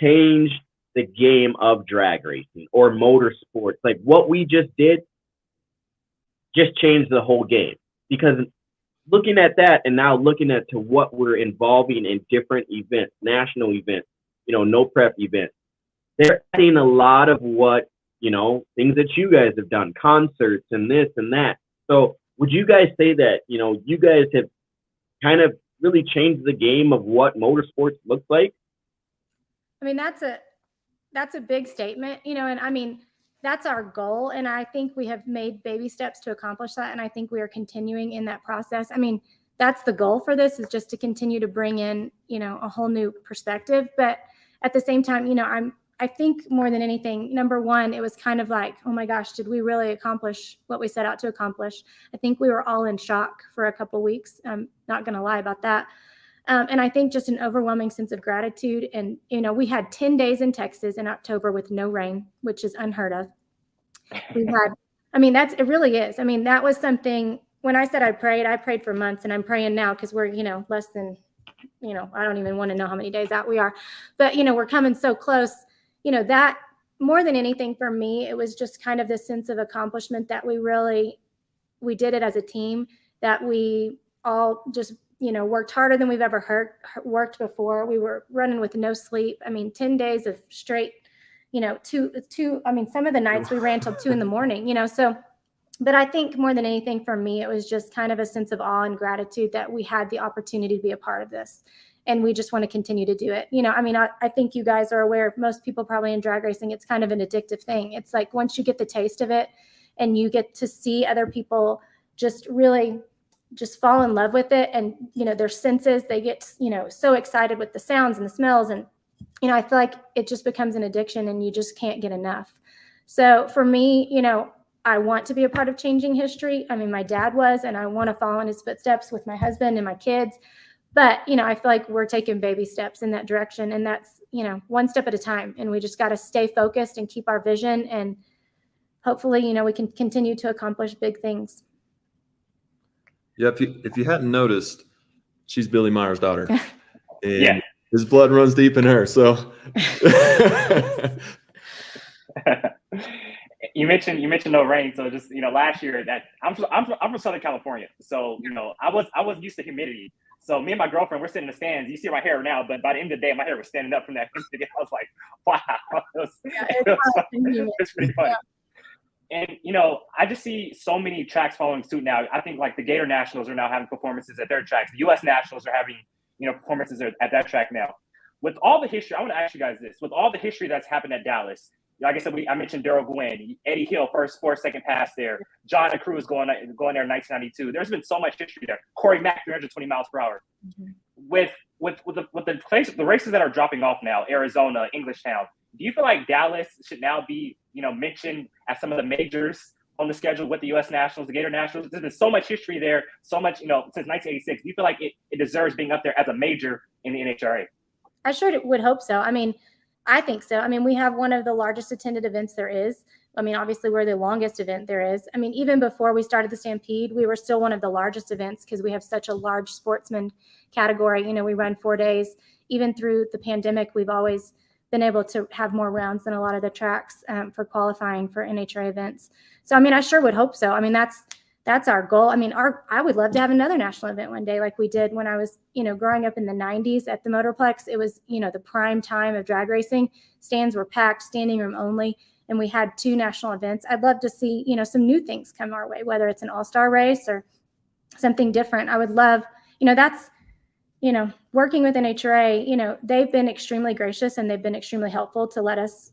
changed the game of drag racing or motorsports? Like what we just did just changed the whole game. Because looking at that and now looking at to what we're involving in different events, national events, no prep events, they're adding a lot of what, things that you guys have done, concerts and this and that. So would you guys say that, you guys have kind of really changed the game of what motorsports looks like? That's a big statement, and that's our goal. And I think we have made baby steps to accomplish that. And I think we are continuing in that process. That's the goal for this, is just to continue to bring in, a whole new perspective. But at the same time, I think more than anything, number one, it was kind of like, oh my gosh, did we really accomplish what we set out to accomplish? I think we were all in shock for a couple weeks. I'm not going to lie about that. And I think just an overwhelming sense of gratitude. And, we had 10 days in Texas in October with no rain, which is unheard of. We had, it really is. That was something, when I said I prayed for months, and I'm praying now because we're, less than, I don't even want to know how many days out we are, but, we're coming so close, that more than anything for me, it was just kind of this sense of accomplishment that we did it as a team, that we all just, worked harder than we've ever worked before. We were running with no sleep. 10 days of straight, some of the nights we ran till 2 a.m, so, but I think more than anything for me, it was just kind of a sense of awe and gratitude that we had the opportunity to be a part of this. And we just want to continue to do it. I think you guys are aware, most people probably in drag racing, it's kind of an addictive thing. It's like once you get the taste of it and you get to see other people just really just fall in love with it, and, their senses, they get, so excited with the sounds and the smells. And, I feel like it just becomes an addiction and you just can't get enough. So for me, I want to be a part of changing history. My dad was, and I want to follow in his footsteps with my husband and my kids. But, I feel like we're taking baby steps in that direction, and that's, one step at a time. And we just got to stay focused and keep our vision, and hopefully, we can continue to accomplish big things. Yeah. If you hadn't noticed, she's Billy Meyer's daughter. And His blood runs deep in her. So you mentioned no rain. So just last year that I'm from Southern California. So I was used to humidity. So me and my girlfriend, we're sitting in the stands. You see my hair now, but by the end of the day, my hair was standing up from that humidity. I was like, wow, it's pretty funny. And I just see so many tracks following suit now. I think like the Gator Nationals are now having performances at their tracks. The U.S. Nationals are having performances at that track now. With all the history, I want to ask you guys this: with all the history that's happened at Dallas, like I said, I mentioned Darrell Gwynn, Eddie Hill, first 4-second pass there, John Cruz going there in 1992. There's been so much history there. Corey Mack, 320 miles per hour. Mm-hmm. With the races that are dropping off now, Arizona, Englishtown. Do you feel like Dallas should now be, mentioned as some of the majors on the schedule with the U.S. Nationals, the Gator Nationals? There's been so much history there, so much, since 1986. Do you feel like it deserves being up there as a major in the NHRA? I sure would hope so. I mean, I think so. I mean, we have one of the largest attended events there is. I mean, obviously, we're the longest event there is. I mean, even before we started the Stampede, we were still one of the largest events because we have such a large sportsman category. We run 4 days. Even through the pandemic, we've always been able to have more rounds than a lot of the tracks for qualifying for NHRA events. So, I mean, I sure would hope so. I mean, that's our goal. I mean, I would love to have another national event one day, like we did when I was, growing up in the 90s at the Motorplex. It was, the prime time of drag racing. Stands were packed, standing room only, and we had 2 national events. I'd love to see, some new things come our way, whether it's an all-star race or something different. I would love, that's, working with NHRA, they've been extremely gracious and they've been extremely helpful to let us,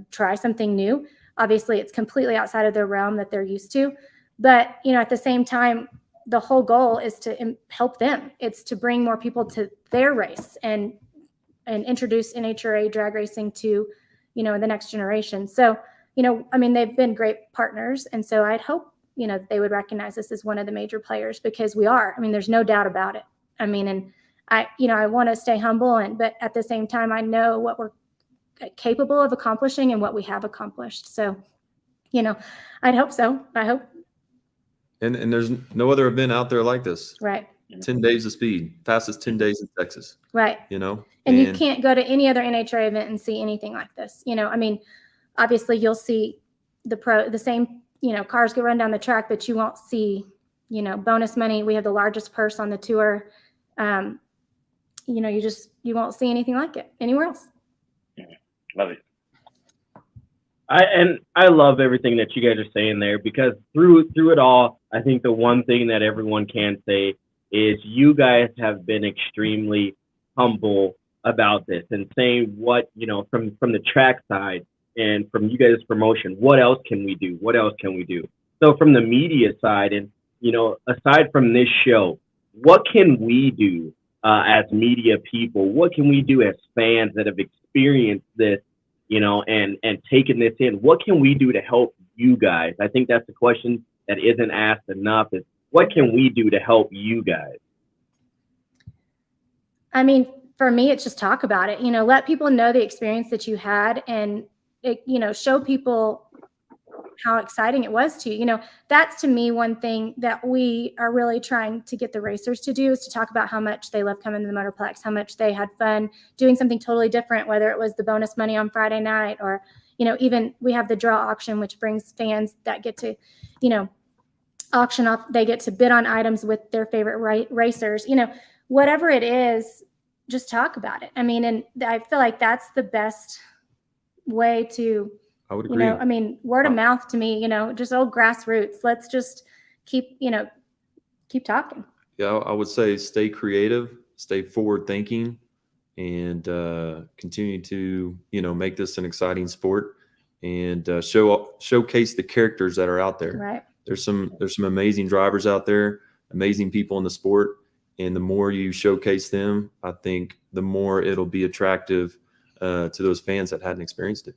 try something new. Obviously, it's completely outside of their realm that they're used to. But, at the same time, the whole goal is to help them. It's to bring more people to their race and introduce NHRA drag racing to, the next generation. So, I mean, they've been great partners. And so I'd hope, they would recognize us as one of the major players because we are. I mean, there's no doubt about it. I mean, and I want to stay humble, but at the same time, I know what we're capable of accomplishing and what we have accomplished. So, I'd hope so. I hope. And there's no other event out there like this. Right. 10 days of speed, fastest 10 days in Texas. Right. And you can't go to any other NHRA event and see anything like this. I mean, obviously you'll see the same, cars go run down the track, but you won't see, bonus money. We have the largest purse on the tour. You won't see anything like it anywhere else. Love it. I love everything that you guys are saying there because through it all, I think the one thing that everyone can say is you guys have been extremely humble about this and saying what, from the track side and from you guys' promotion, what else can we do? What else can we do? So from the media side and, aside from this show, what can we do as media people? What can we do as fans that have experienced this? And taking this in, what can we do to help you guys? I think that's the question that isn't asked enough is what can we do to help you guys? I mean, for me, it's just talk about it, let people know the experience that you had and, show people how exciting it was to you. That's to me one thing that we are really trying to get the racers to do is to talk about how much they love coming to the Motorplex, how much they had fun doing something totally different, whether it was the bonus money on Friday night or, even we have the draw auction, which brings fans that get to, auction off, they get to bid on items with their favorite racers, whatever it is, just talk about it. I mean, and I feel like that's the best way to, I would agree. I mean, word of mouth to me, just old grassroots. Let's just keep talking. Yeah, I would say stay creative, stay forward thinking, and continue to, make this an exciting sport and showcase the characters that are out there. Right. There's some amazing drivers out there, amazing people in the sport. And the more you showcase them, I think the more it'll be attractive to those fans that hadn't experienced it.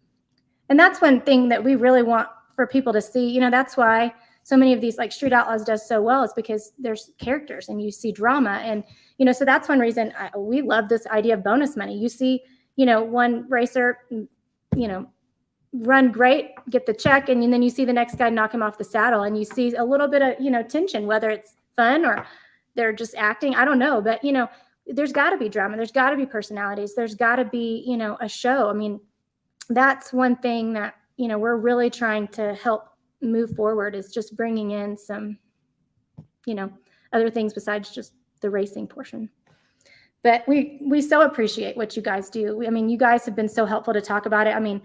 And that's one thing that we really want for people to see. That's why so many of these like Street Outlaws does so well is because there's characters and you see drama. And, so that's one reason we love this idea of bonus money. You see, one racer, run great, get the check, and then you see the next guy knock him off the saddle and you see a little bit of, tension, whether it's fun or they're just acting. I don't know. But, there's got to be drama. There's got to be personalities. There's got to be, a show. I mean, that's one thing that, we're really trying to help move forward, is just bringing in some, other things besides just the racing portion. But we so appreciate what you guys do. I mean, you guys have been so helpful to talk about it. I mean,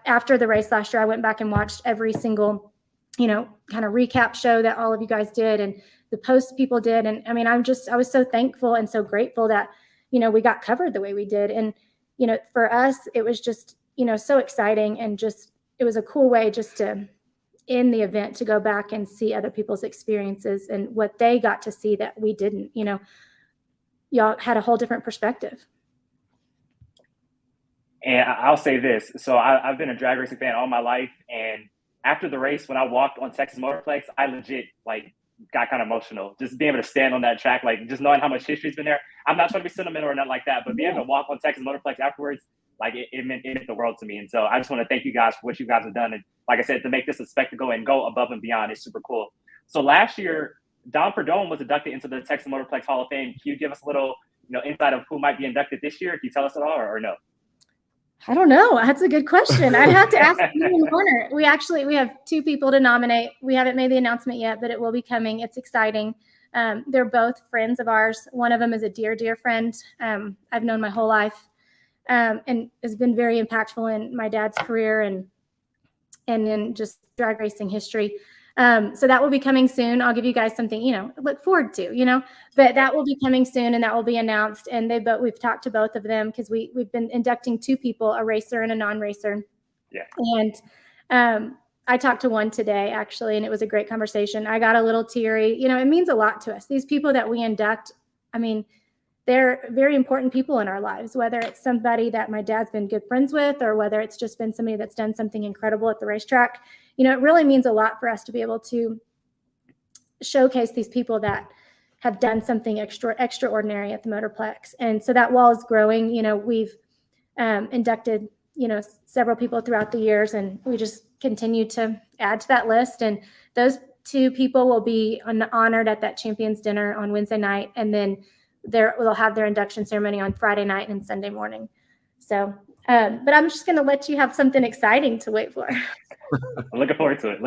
after the race last year, I went back and watched every single, kind of recap show that all of you guys did and the posts people did. And I mean, I was so thankful and so grateful that, we got covered the way we did. And, for us, it was just, so exciting, and just, it was a cool way just to end the event, to go back and see other people's experiences and what they got to see that we didn't. Y'all had a whole different perspective. And I'll say this. So I've been a drag racing fan all my life. And after the race, when I walked on Texas Motorplex, I legit got kind of emotional. Just being able to stand on that track, just knowing how much history's been there. I'm not trying to be sentimental or nothing like that, but being able to walk on Texas Motorplex afterwards, it meant the world to me. And so I just want to thank you guys for what you guys have done. And like I said, to make this a spectacle and go above and beyond is super cool. So last year, Don Perdome was inducted into the Texas Motorplex Hall of Fame. Can you give us a little, insight of who might be inducted this year? Can you tell us at all, or no? I don't know. That's a good question. I'd have to ask Warner. We have 2 people to nominate. We haven't made the announcement yet, but it will be coming. It's exciting. They're both friends of ours. One of them is a dear, dear friend I've known my whole life, and has been very impactful in my dad's career and in just drag racing history. So that will be coming soon. I'll give you guys something, look forward to, but that will be coming soon, and that will be announced. And we've talked to both of them, because we've been inducting 2 people, a racer and a non-racer. Yeah. And I talked to one today, actually, and it was a great conversation. I got a little teary. It means a lot to us. These people that we induct, I mean, they're very important people in our lives, whether it's somebody that my dad's been good friends with, or whether it's just been somebody that's done something incredible at the racetrack. It really means a lot for us to be able to showcase these people that have done something extraordinary at the Motorplex. And so that wall is growing. We've inducted, several people throughout the years, and we just continue to add to that list. And those 2 people will be honored at that Champions Dinner on Wednesday night. And then they'll have their induction ceremony on Friday night and Sunday morning. So, but I'm just going to let you have something exciting to wait for. I'm looking forward to it.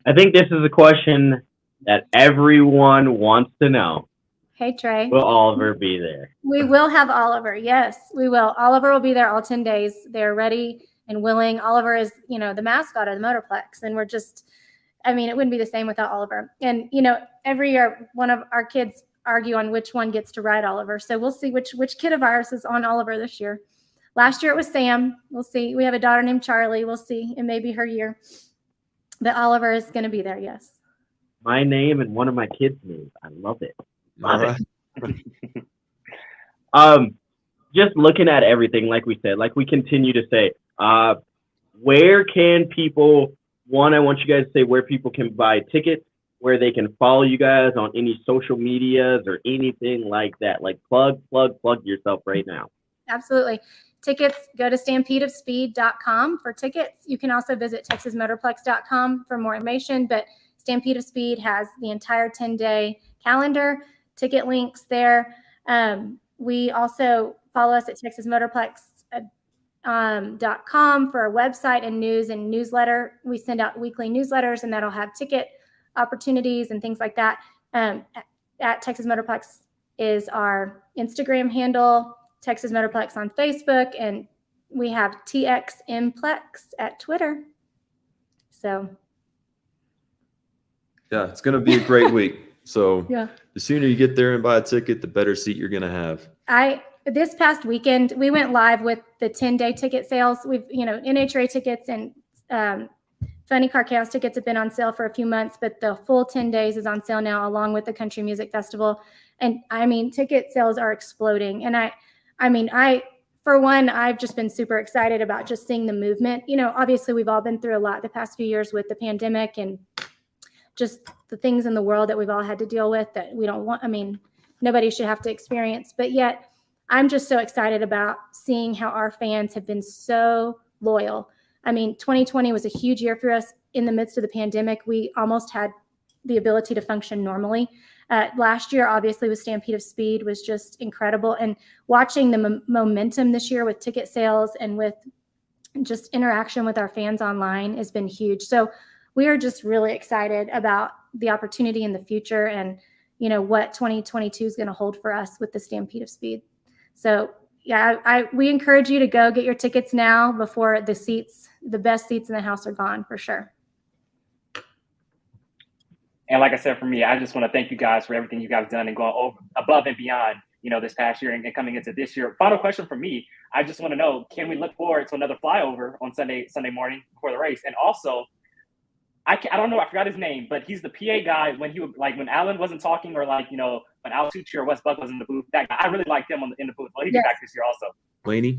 I think this is a question that everyone wants to know. Hey, Trey. Will Oliver be there? We will have Oliver. Yes, we will. Oliver will be there all 10 days. They're ready and willing. Oliver is, the mascot of the Motorplex. And it wouldn't be the same without Oliver. And, every year, one of our kids argue on which one gets to ride Oliver. So we'll see which kid of ours is on Oliver this year. Last year it was Sam. We'll see. We have a daughter named Charlie. We'll see. It may be her year. But Oliver is going to be there, yes. My name and one of my kids' names. I love it. Just looking at everything, like we said, like we continue to say, where can people, I want you guys to say where people can buy tickets, where they can follow you guys on any social medias or anything like that. Like plug yourself right now. Absolutely. Tickets, go to stampedeofspeed.com for tickets. You can also visit texasmotorplex.com for more information, but Stampede of Speed has the entire 10-day calendar, ticket links there. We also follow us at texasmotorplex.com for our website and news and newsletter. We send out weekly newsletters, and that'll have ticket opportunities and things like that. At Texas Motorplex is our Instagram handle, Texas Motorplex on Facebook, and we have TXMplex at Twitter. So yeah, it's going to be a great week. So yeah, the sooner you get there and buy a ticket, the better seat you're going to have. This past weekend, we went live with the 10-day ticket sales. We've, NHRA tickets and Funny Car Chaos tickets have been on sale for a few months, but the full 10 days is on sale now, along with the Country Music Festival. And ticket sales are exploding. And for one, I've just been super excited about just seeing the movement. Obviously we've all been through a lot the past few years with the pandemic and just the things in the world that we've all had to deal with that we don't want. Nobody should have to experience, but yet I'm just so excited about seeing how our fans have been so loyal. 2020 was a huge year for us in the midst of the pandemic. We almost had the ability to function normally. Last year, obviously, with Stampede of Speed was just incredible. And watching the momentum this year with ticket sales and with just interaction with our fans online has been huge. So we are just really excited about the opportunity in the future and, what 2022 is going to hold for us with the Stampede of Speed. So yeah, we encourage you to go get your tickets now before the best seats in the house are gone for sure. And like I said, for me, I just want to thank you guys for everything you guys have done and going above and beyond, this past year and coming into this year. Final question for me, I just want to know, can we look forward to another flyover on Sunday morning before the race? And also, I don't know, I forgot his name, but he's the PA guy when when Alan wasn't talking or when Al Tucci or Wes Buck was in the booth. That guy, I really liked him in the booth. Well, he'll be back this year also. Laney,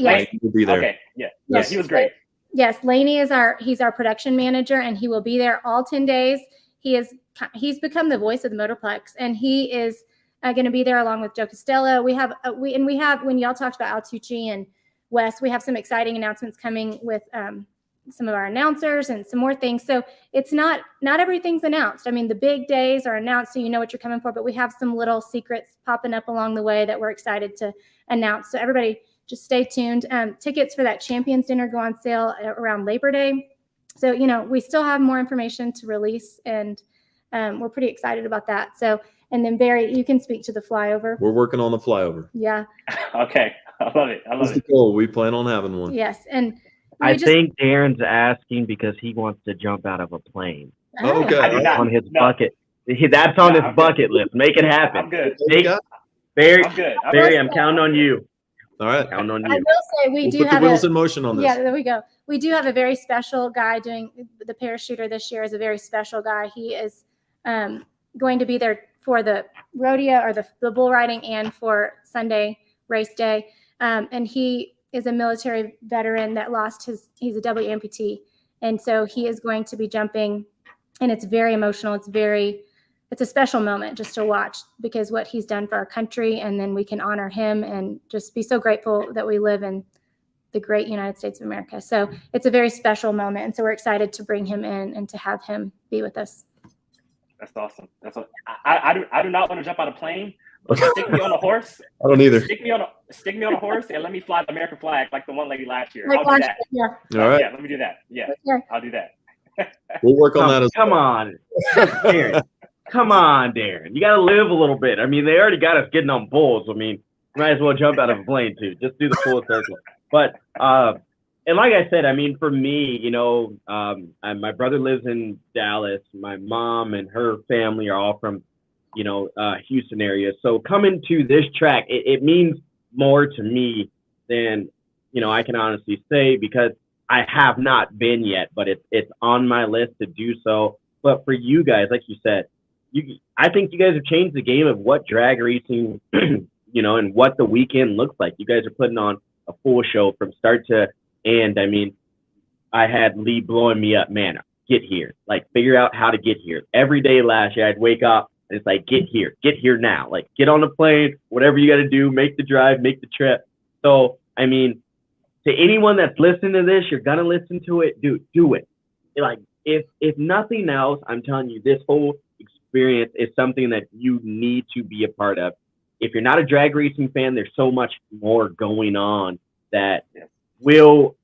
yes. Laney will be there. Okay, yeah. Yes, he was great. Yes, Laney is he's our production manager, and he will be there all 10 days. He's become the voice of the Motorplex, and he is going to be there along with Joe Costello. We have when y'all talked about Al Tucci and Wes, we have some exciting announcements coming with some of our announcers and some more things. So it's not everything's announced. I mean, the big days are announced, so you know what you're coming for, but we have some little secrets popping up along the way that we're excited to announce. So everybody just stay tuned. Tickets for that Champions Dinner go on sale around Labor Day. So, we still have more information to release, and we're pretty excited about that. So, and then Barry, you can speak to the flyover. We're working on the flyover. Yeah. Okay. I love it. That's the goal. We plan on having one. Yes. And I think Darren's asking because he wants to jump out of a plane. Oh, okay. That's on his bucket. That's on his bucket list. Make it happen. I'm good. Barry, I'm good. Barry, I'm counting on you. All right. Count on you. I will say we do put have the wheels in motion on this. Yeah, there we go. We do have a very special guy doing the parachuter this year. Is a very special guy. He is going to be there for the rodeo or the bull riding and for Sunday race day. And he is a military veteran that he's a double amputee. And so he is going to be jumping, and it's very emotional. It's a special moment just to watch because what he's done for our country, and then we can honor him and just be so grateful that we live in the great United States of America. So it's a very special moment. And so we're excited to bring him in and to have him be with us. That's awesome. I do not want to jump out of a plane. Stick me on a horse. I don't either. Stick me on a horse and let me fly the American flag like the one lady last year. Like I'll do that. Yeah. All right. Yeah, let me do that. Yeah, Okay. I'll do that. We'll work on that as well. Come on, Darren. Come on, Darren. You got to live a little bit. I mean, they already got us getting on bulls. I mean, might as well jump out of a plane too. Just do the full circle. But and like I said, I mean, for me, my brother lives in Dallas. My mom and her family are all from, Houston area. So coming to this track, it means more to me than, I can honestly say, because I have not been yet, but it's on my list to do so. But for you guys, like you said, I think you guys have changed the game of what drag racing, and what the weekend looks like. You guys are putting on a full show from start to end. I mean, I had Lee blowing me up, man, get here, like figure out how to get here. Every day last year, I'd wake up and it's like, get here now, like get on the plane, whatever you got to do, make the drive, make the trip. So, I mean, to anyone that's listening to this, you're going to listen to it, dude, do it. Like, if nothing else, I'm telling you, this whole experience is something that you need to be a part of. If you're not a drag racing fan, there's so much more going on that will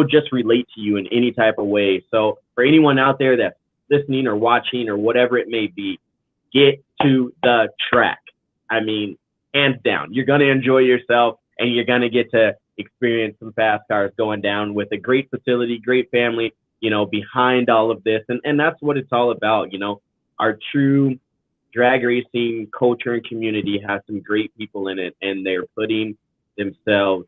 just relate to you in any type of way. So for anyone out there that's listening or watching or whatever it may be, get to the track. I mean, hands down, you're going to enjoy yourself and you're going to get to experience some fast cars going down with a great facility, great family, behind all of this. And that's what it's all about. Our true drag racing culture and community has some great people in it, and they're putting themselves,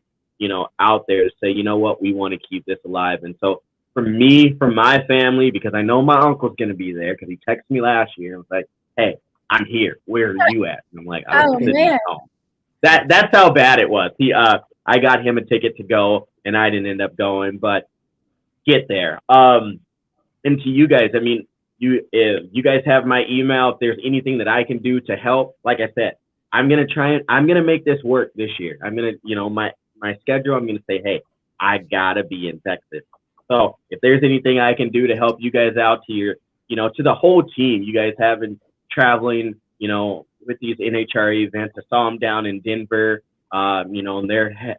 out there to say, you know what, we want to keep this alive. And so for me, for my family, because I know my uncle's going to be there because he texted me last year and was like, hey, I'm here. Where are you at? And I'm like, I'm sitting at home. That's how bad it was. I got him a ticket to go and I didn't end up going, but get there. And to you guys, I mean, you guys have my email. If there's anything that I can do to help, like I said, I'm going to make this work this year. I'm going to, my schedule, I'm going to say, hey, I gotta be in Texas. So if there's anything I can do to help you guys out to your, to the whole team, you guys having, traveling, with these NHRA events. I saw them down in Denver, and they're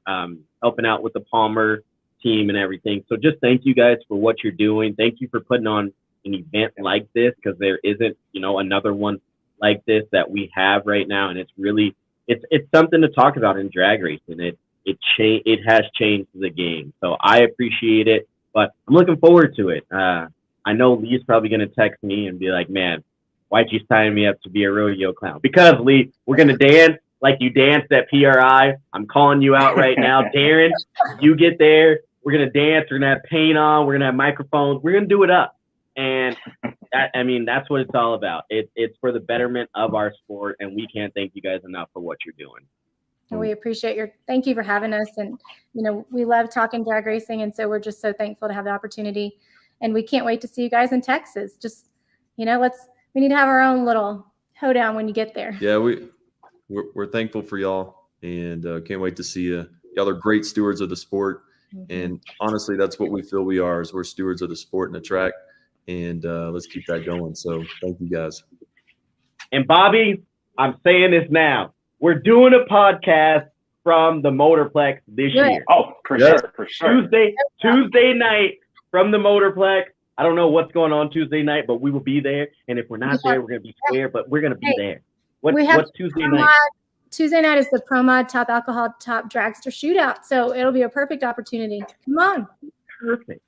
helping out with the Palmer team and everything. So just thank you guys for what you're doing. Thank you for putting on an event like this, because there isn't, another one like this that we have right now. And it's really, it's something to talk about in drag racing. It has changed the game. So I appreciate it, but I'm looking forward to it. I know Lee's probably going to text me and be like, man, why'd you sign me up to be a rodeo clown? Because, Lee, we're going to dance like you danced at PRI. I'm calling you out right now. Darren, you get there. We're going to dance. We're going to have paint on. We're going to have microphones. We're going to do it up. And, that's what it's all about. It's for the betterment of our sport, and we can't thank you guys enough for what you're doing. And we appreciate thank you for having us. And, we love talking drag racing. And so we're just so thankful to have the opportunity. And we can't wait to see you guys in Texas. Just, we need to have our own little hoedown when you get there. Yeah, we're thankful for y'all, and can't wait to see you. Y'all are great stewards of the sport. Mm-hmm. And honestly, that's what we feel we are, is we're stewards of the sport and the track. And let's keep that going. So thank you guys. And Bobby, I'm saying this now. We're doing a podcast from the Motorplex this year. Oh, for sure. Tuesday night from the Motorplex. I don't know what's going on Tuesday night, but we will be there. And if we're not there, we're going to be square, but we're going to be there. What's Tuesday night? Tuesday night is the Pro Mod Top Alcohol Top Dragster Shootout. So it'll be a perfect opportunity. Come on. Perfect.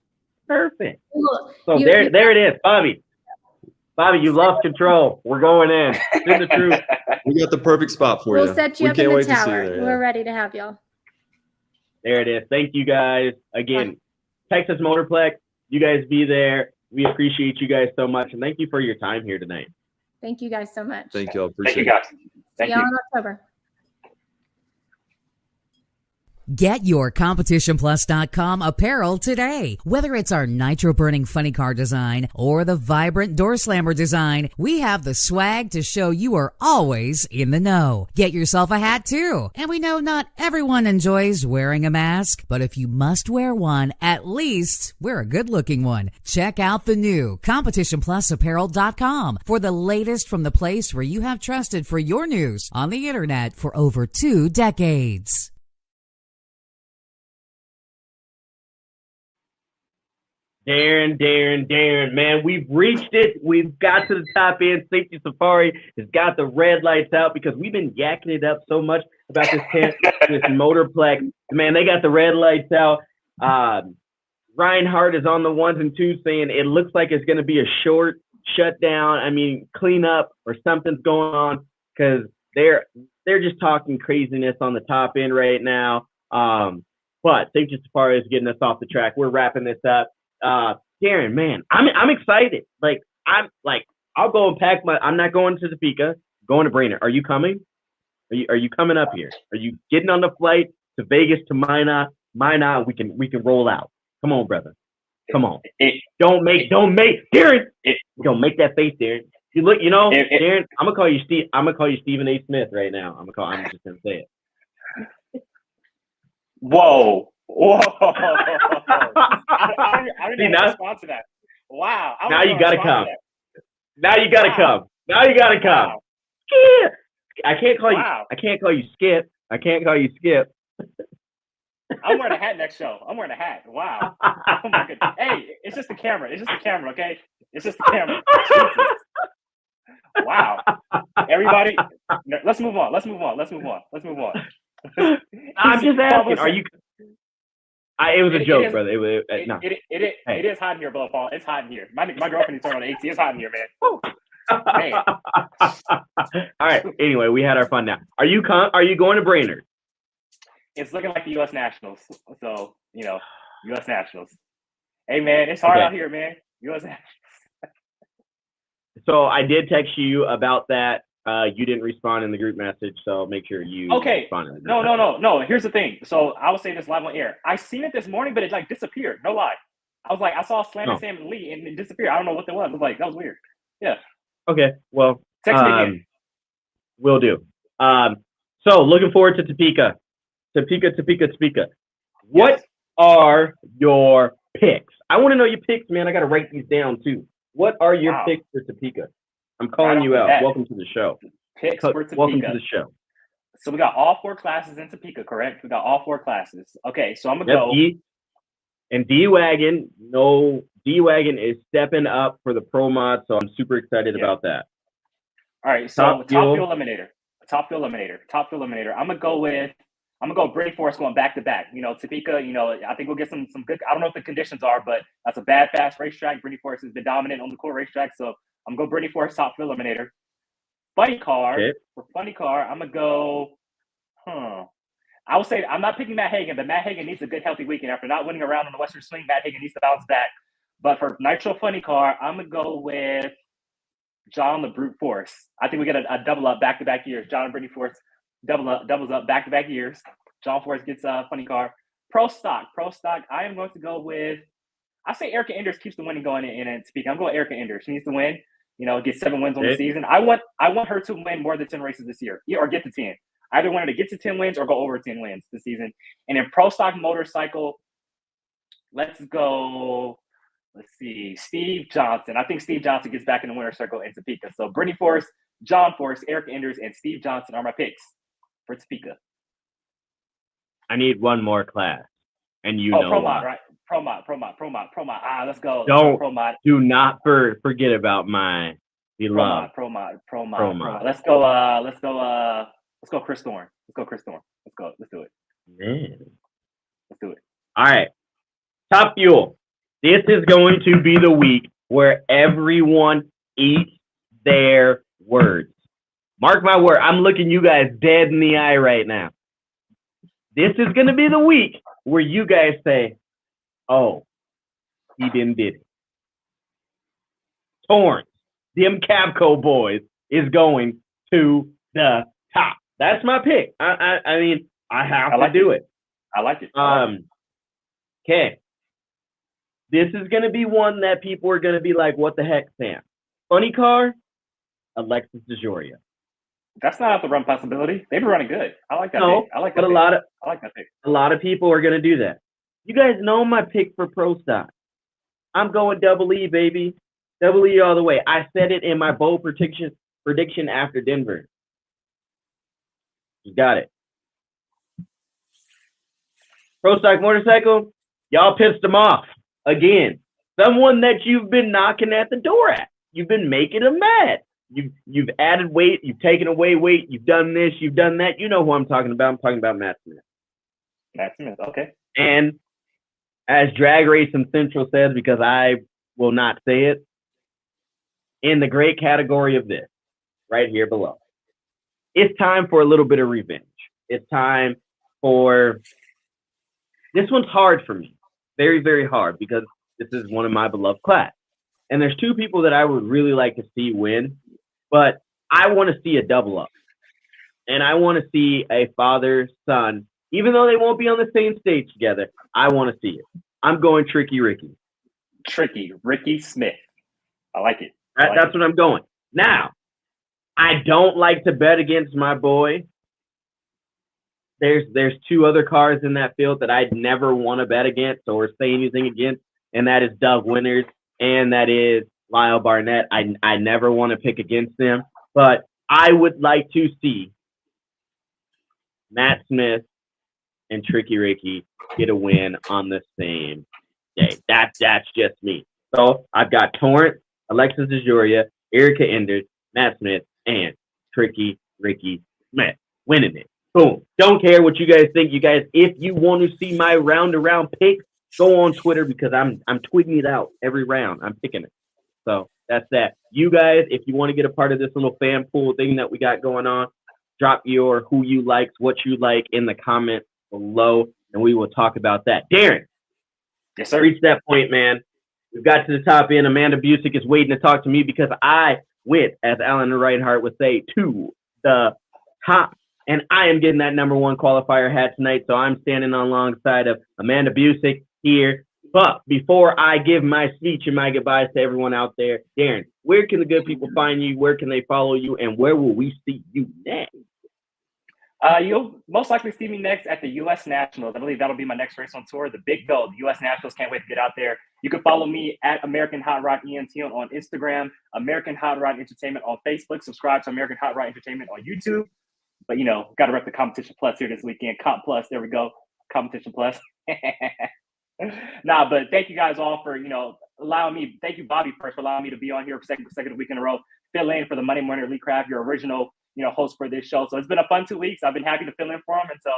So there it is, Bobby. Bobby, you lost control. We're going in. It's the truth. We got the perfect spot for you. We'll set you up in the tower. We're ready to have y'all. There it is. Thank you guys. Again, Texas Motorplex, you guys be there. We appreciate you guys so much. And thank you for your time here tonight. Thank you guys so much. Thank y'all. Appreciate it. Thank you guys. See y'all in October. Get your CompetitionPlus.com apparel today. Whether it's our nitro-burning funny car design or the vibrant door slammer design, we have the swag to show you are always in the know. Get yourself a hat too. And we know not everyone enjoys wearing a mask, but if you must wear one, at least wear a good-looking one. Check out the new CompetitionPlusApparel.com for the latest from the place where you have trusted for your news on the internet for over 2 decades. Darren, man, we've reached it. We've got to the top end. Safety Safari has got the red lights out because we've been yakking it up so much about this Motorplex. Man, they got the red lights out. Reinhardt is on the 1s and 2s saying it looks like it's going to be a short shutdown. Cleanup or something's going on, because they're just talking craziness on the top end right now. But Safety Safari is getting us off the track. We're wrapping this up. Darren, man, I'm excited. I'll go and pack I'm not going to Topeka, going to Brainerd. Are you coming? Are you coming up here? Are you getting on the flight to Vegas to Minot? We can roll out. Come on, brother. Come on. Don't make Darren. Don't make that face, Darren. You look, Darren. I'm gonna call you Stephen A. Smith right now. I'm just gonna say it. Whoa. I didn't even respond to that. Wow. Now you gotta come. Now you gotta come. Yeah. I can't call you Skip. I'm wearing a hat next show. I'm wearing a hat. Wow. Oh my goodness. Hey, it's just the camera. Okay? It's just the camera. Wow. Everybody, let's move on. I'm just asking. Are you? It was a joke, brother. It is hot in here, Below Paul. It's hot in here. My girlfriend is turning on the AC. It's hot in here, man. All right. Anyway, we had our fun now. Are you going to Brainerd? It's looking like the U.S. Nationals. So, U.S. Nationals. Hey, man, it's hard out here, man. U.S. Nationals. So I did text you about that. You didn't respond in the group message, so make sure you respond. No. Here's the thing. So I was saying this live on air. I seen it this morning, but it disappeared. No lie. I was like, I saw Slam and Sam and Lee, and it disappeared. I don't know what that was. I was like, that was weird. Yeah. Okay. Well, text me again. Will do. So looking forward to Topeka. What are your picks? I want to know your picks, man. I got to write these down too. What are your picks for Topeka? I'm calling Right you off out. the bat. Welcome to the show. Picks for Topeka. Welcome to the show. So we got all 4 classes in Topeka, correct? We got all 4 classes. Okay, so I'm gonna go. And D-Wagon, D-Wagon is stepping up for the Pro Mod, so I'm super excited about that. All right, so top fuel eliminator. I'm gonna go Brittany Forest going back to back. You know, Topeka, you know, I think we'll get some good. I don't know what the conditions are, but that's a bad, fast racetrack. Brittany Forest has been dominant on the cool racetrack, so I'm gonna go Brittany Forest top fuel eliminator. Funny car. Okay. For funny car, I'm gonna go. I would say I'm not picking Matt Hagan, but Matt Hagan needs a good, healthy weekend after not winning around on the Western Swing. Matt Hagan needs to bounce back. But for Nitro Funny car, I'm gonna go with John the Brute Force. I think we get a double up back-to-back years. John and Brittany Force doubles up back-to-back years. John Force gets a funny car. Pro stock. I am going to go with. I say Erica Enders keeps the winning going in Topeka. I'm going Erica Enders. She needs to win. You know, get 7 wins on the season. I want her to win more than 10 races this year, or get to 10. I either want her to get to 10 wins or go over 10 wins this season. And in pro stock motorcycle, let's go. Let's see, Steve Johnson. I think Steve Johnson gets back in the winner's circle in Topeka. So Brittany Force, John Force, Eric Enders, and Steve Johnson are my picks for Topeka. I need one more class, and you know Pro why. Mod, right? Pro Mod. Let's go. Don't do not forget about my beloved Pro Mod. Let's go Chris Thorne. Let's do it. Man. Let's do it. All right. Top fuel. This is going to be the week where everyone eats their words. Mark my word. I'm looking you guys dead in the eye right now. This is going to be the week where you guys say, oh, he didn't did it. Torrance, them Capco boys, is going to the top. That's my pick. I mean, I have to do it. I like it. Okay. This is going to be one that people are going to be like, what the heck, Sam? Funny car, Alexis DeJoria. That's not out the run possibility. They've been running good. I like that pick. I like that pick. A lot of people are going to do that. You guys know my pick for pro stock. I'm going double E, baby. Double E all the way. I said it in my bold prediction after Denver. You got it. Pro stock motorcycle, y'all pissed them off. Again, someone that you've been knocking at the door at. You've been making them mad. You've added weight. You've taken away weight. You've done this. You've done that. You know who I'm talking about. I'm talking about Matt Smith. Matt Smith, okay. And as Drag Racing Central says, because I will not say it, in the great category of this, right here below, it's time for a little bit of revenge. It's time for, this one's hard for me. Very, very hard, because this is one of my beloved class. And there's 2 people that I would really like to see win, but I want to see a double up. And I want to see a father-son, even though they won't be on the same stage together, I want to see it. I'm going Tricky Ricky. Ricky Smith. I like it. That's what I'm going. Now, I don't like to bet against my boy. There's 2 other cars in that field that I'd never want to bet against or say anything against, and that is Doug Winters and that is Lyle Barnett. I never want to pick against them, but I would like to see Matt Smith and Tricky Ricky get a win on the same day. That's just me. So I've got Torrance, Alexis DeJoria, Erica Enders, Matt Smith, and Tricky Ricky Smith winning it. Boom. Don't care what you guys think. You guys, if you want to see my round-to-round picks, go on Twitter, because I'm tweeting it out every round. I'm picking it. So that's that. You guys, if you want to get a part of this little fan pool thing that we got going on, drop your who you like, what you like in the comments below, and we will talk about that. Darren. Yes, sir. Reach that point, man. We've got to the top end. Amanda Busick is waiting to talk to me because I went, as Alan Reinhart would say, to the top. And I am getting that #1 qualifier hat tonight, so I'm standing alongside of Amanda Busick here. But before I give my speech and my goodbyes to everyone out there, Darren, where can the good people find you? Where can they follow you? And where will we see you next? You'll most likely see me next at the U.S. Nationals. I believe that'll be my next race on tour, the Big Bill, the U.S. Nationals. Can't wait to get out there. You can follow me at American Hot Rod ENT on Instagram, American Hot Rod Entertainment on Facebook. Subscribe to American Hot Rod Entertainment on YouTube. But, got to rep the Competition Plus here this weekend. Comp Plus, there we go. Competition Plus. But thank you guys all for, allowing me. Thank you, Bobby, first for allowing me to be on here for second week in a row. Fill in for the Monday Morning Elite Craft, your original host for this show. So it's been a fun 2 weeks. I've been happy to fill in for him. And so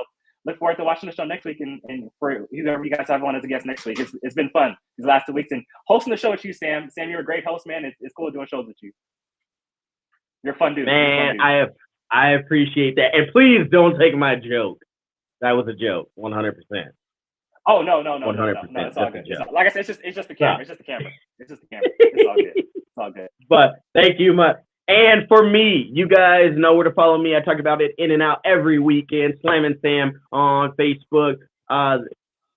look forward to watching the show next week and for whoever you guys have on as a guest next week. It's been fun these last 2 weeks. And hosting the show with you, Sam. Sam, you're a great host, man. It's cool doing shows with you. You're a fun dude. Man, I appreciate that. And please don't take my joke. That was a joke, 100%. Oh, no. 100%. It's all good. Like I said, it's just the camera. It's just the camera. It's all good. It's all good. But thank you much. And for me, you guys know where to follow me. I talk about it in and out every weekend. Slam and Sam on Facebook, on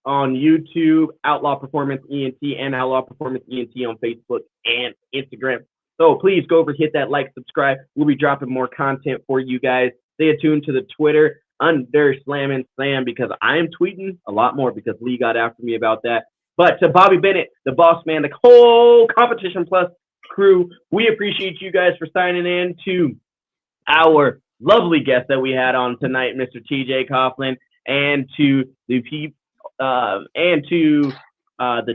YouTube, Outlaw Performance ENT and Outlaw Performance ENT on Facebook and Instagram. So please go over, hit that like, subscribe. We'll be dropping more content for you guys. Stay attuned to the Twitter under Slam and Sam because I'm tweeting a lot more because Lee got after me about that. But to Bobby Bennett, the boss man, the whole Competition Plus crew, we appreciate you guys for signing in to our lovely guest that we had on tonight, Mr. TJ Coughlin, and to the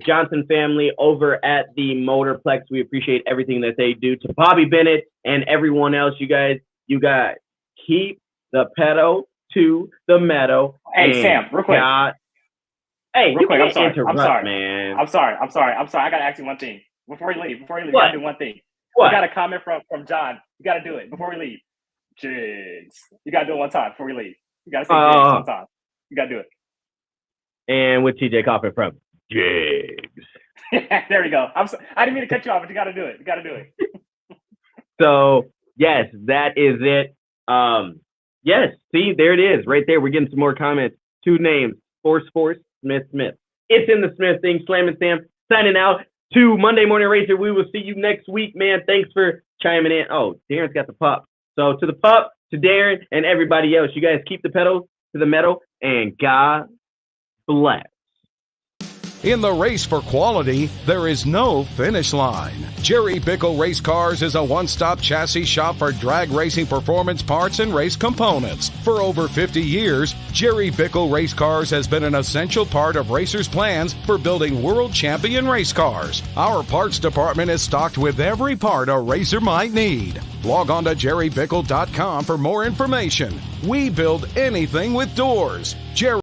Johnson family over at the Motorplex. We appreciate everything that they do. To Bobby Bennett and everyone else, you guys keep the pedal to the metal. Hey, Sam, real quick. Hey, real quick. I'm sorry, man. I'm sorry. I got to ask you one thing. Before you leave, you got to do one thing. What? We got a comment from John. You got to do it before we leave. Jigs. You got to do it one time before we leave. You got to say jigs one time. You got to do it. And with TJ Coughlin from Jigs. There we go. I didn't mean to cut you off, but you got to do it. You got to do it. So, yes, that is it. Yes, see, there it is. Right there. We're getting some more comments. 2 names. Force, Smith. It's in the Smith thing. Slam and Sam signing out. To Monday Morning Racer, we will see you next week, man. Thanks for chiming in. Oh, Darren's got the pup. So to the pup, to Darren, and everybody else, you guys keep the pedal to the metal, and God bless. In the race for quality, there is no finish line. Jerry Bickle Race Cars is a one-stop chassis shop for drag racing performance parts and race components. For over 50 years, Jerry Bickle Race Cars has been an essential part of racers' plans for building world champion race cars. Our parts department is stocked with every part a racer might need. Log on to jerrybickle.com for more information. We build anything with doors. Jerry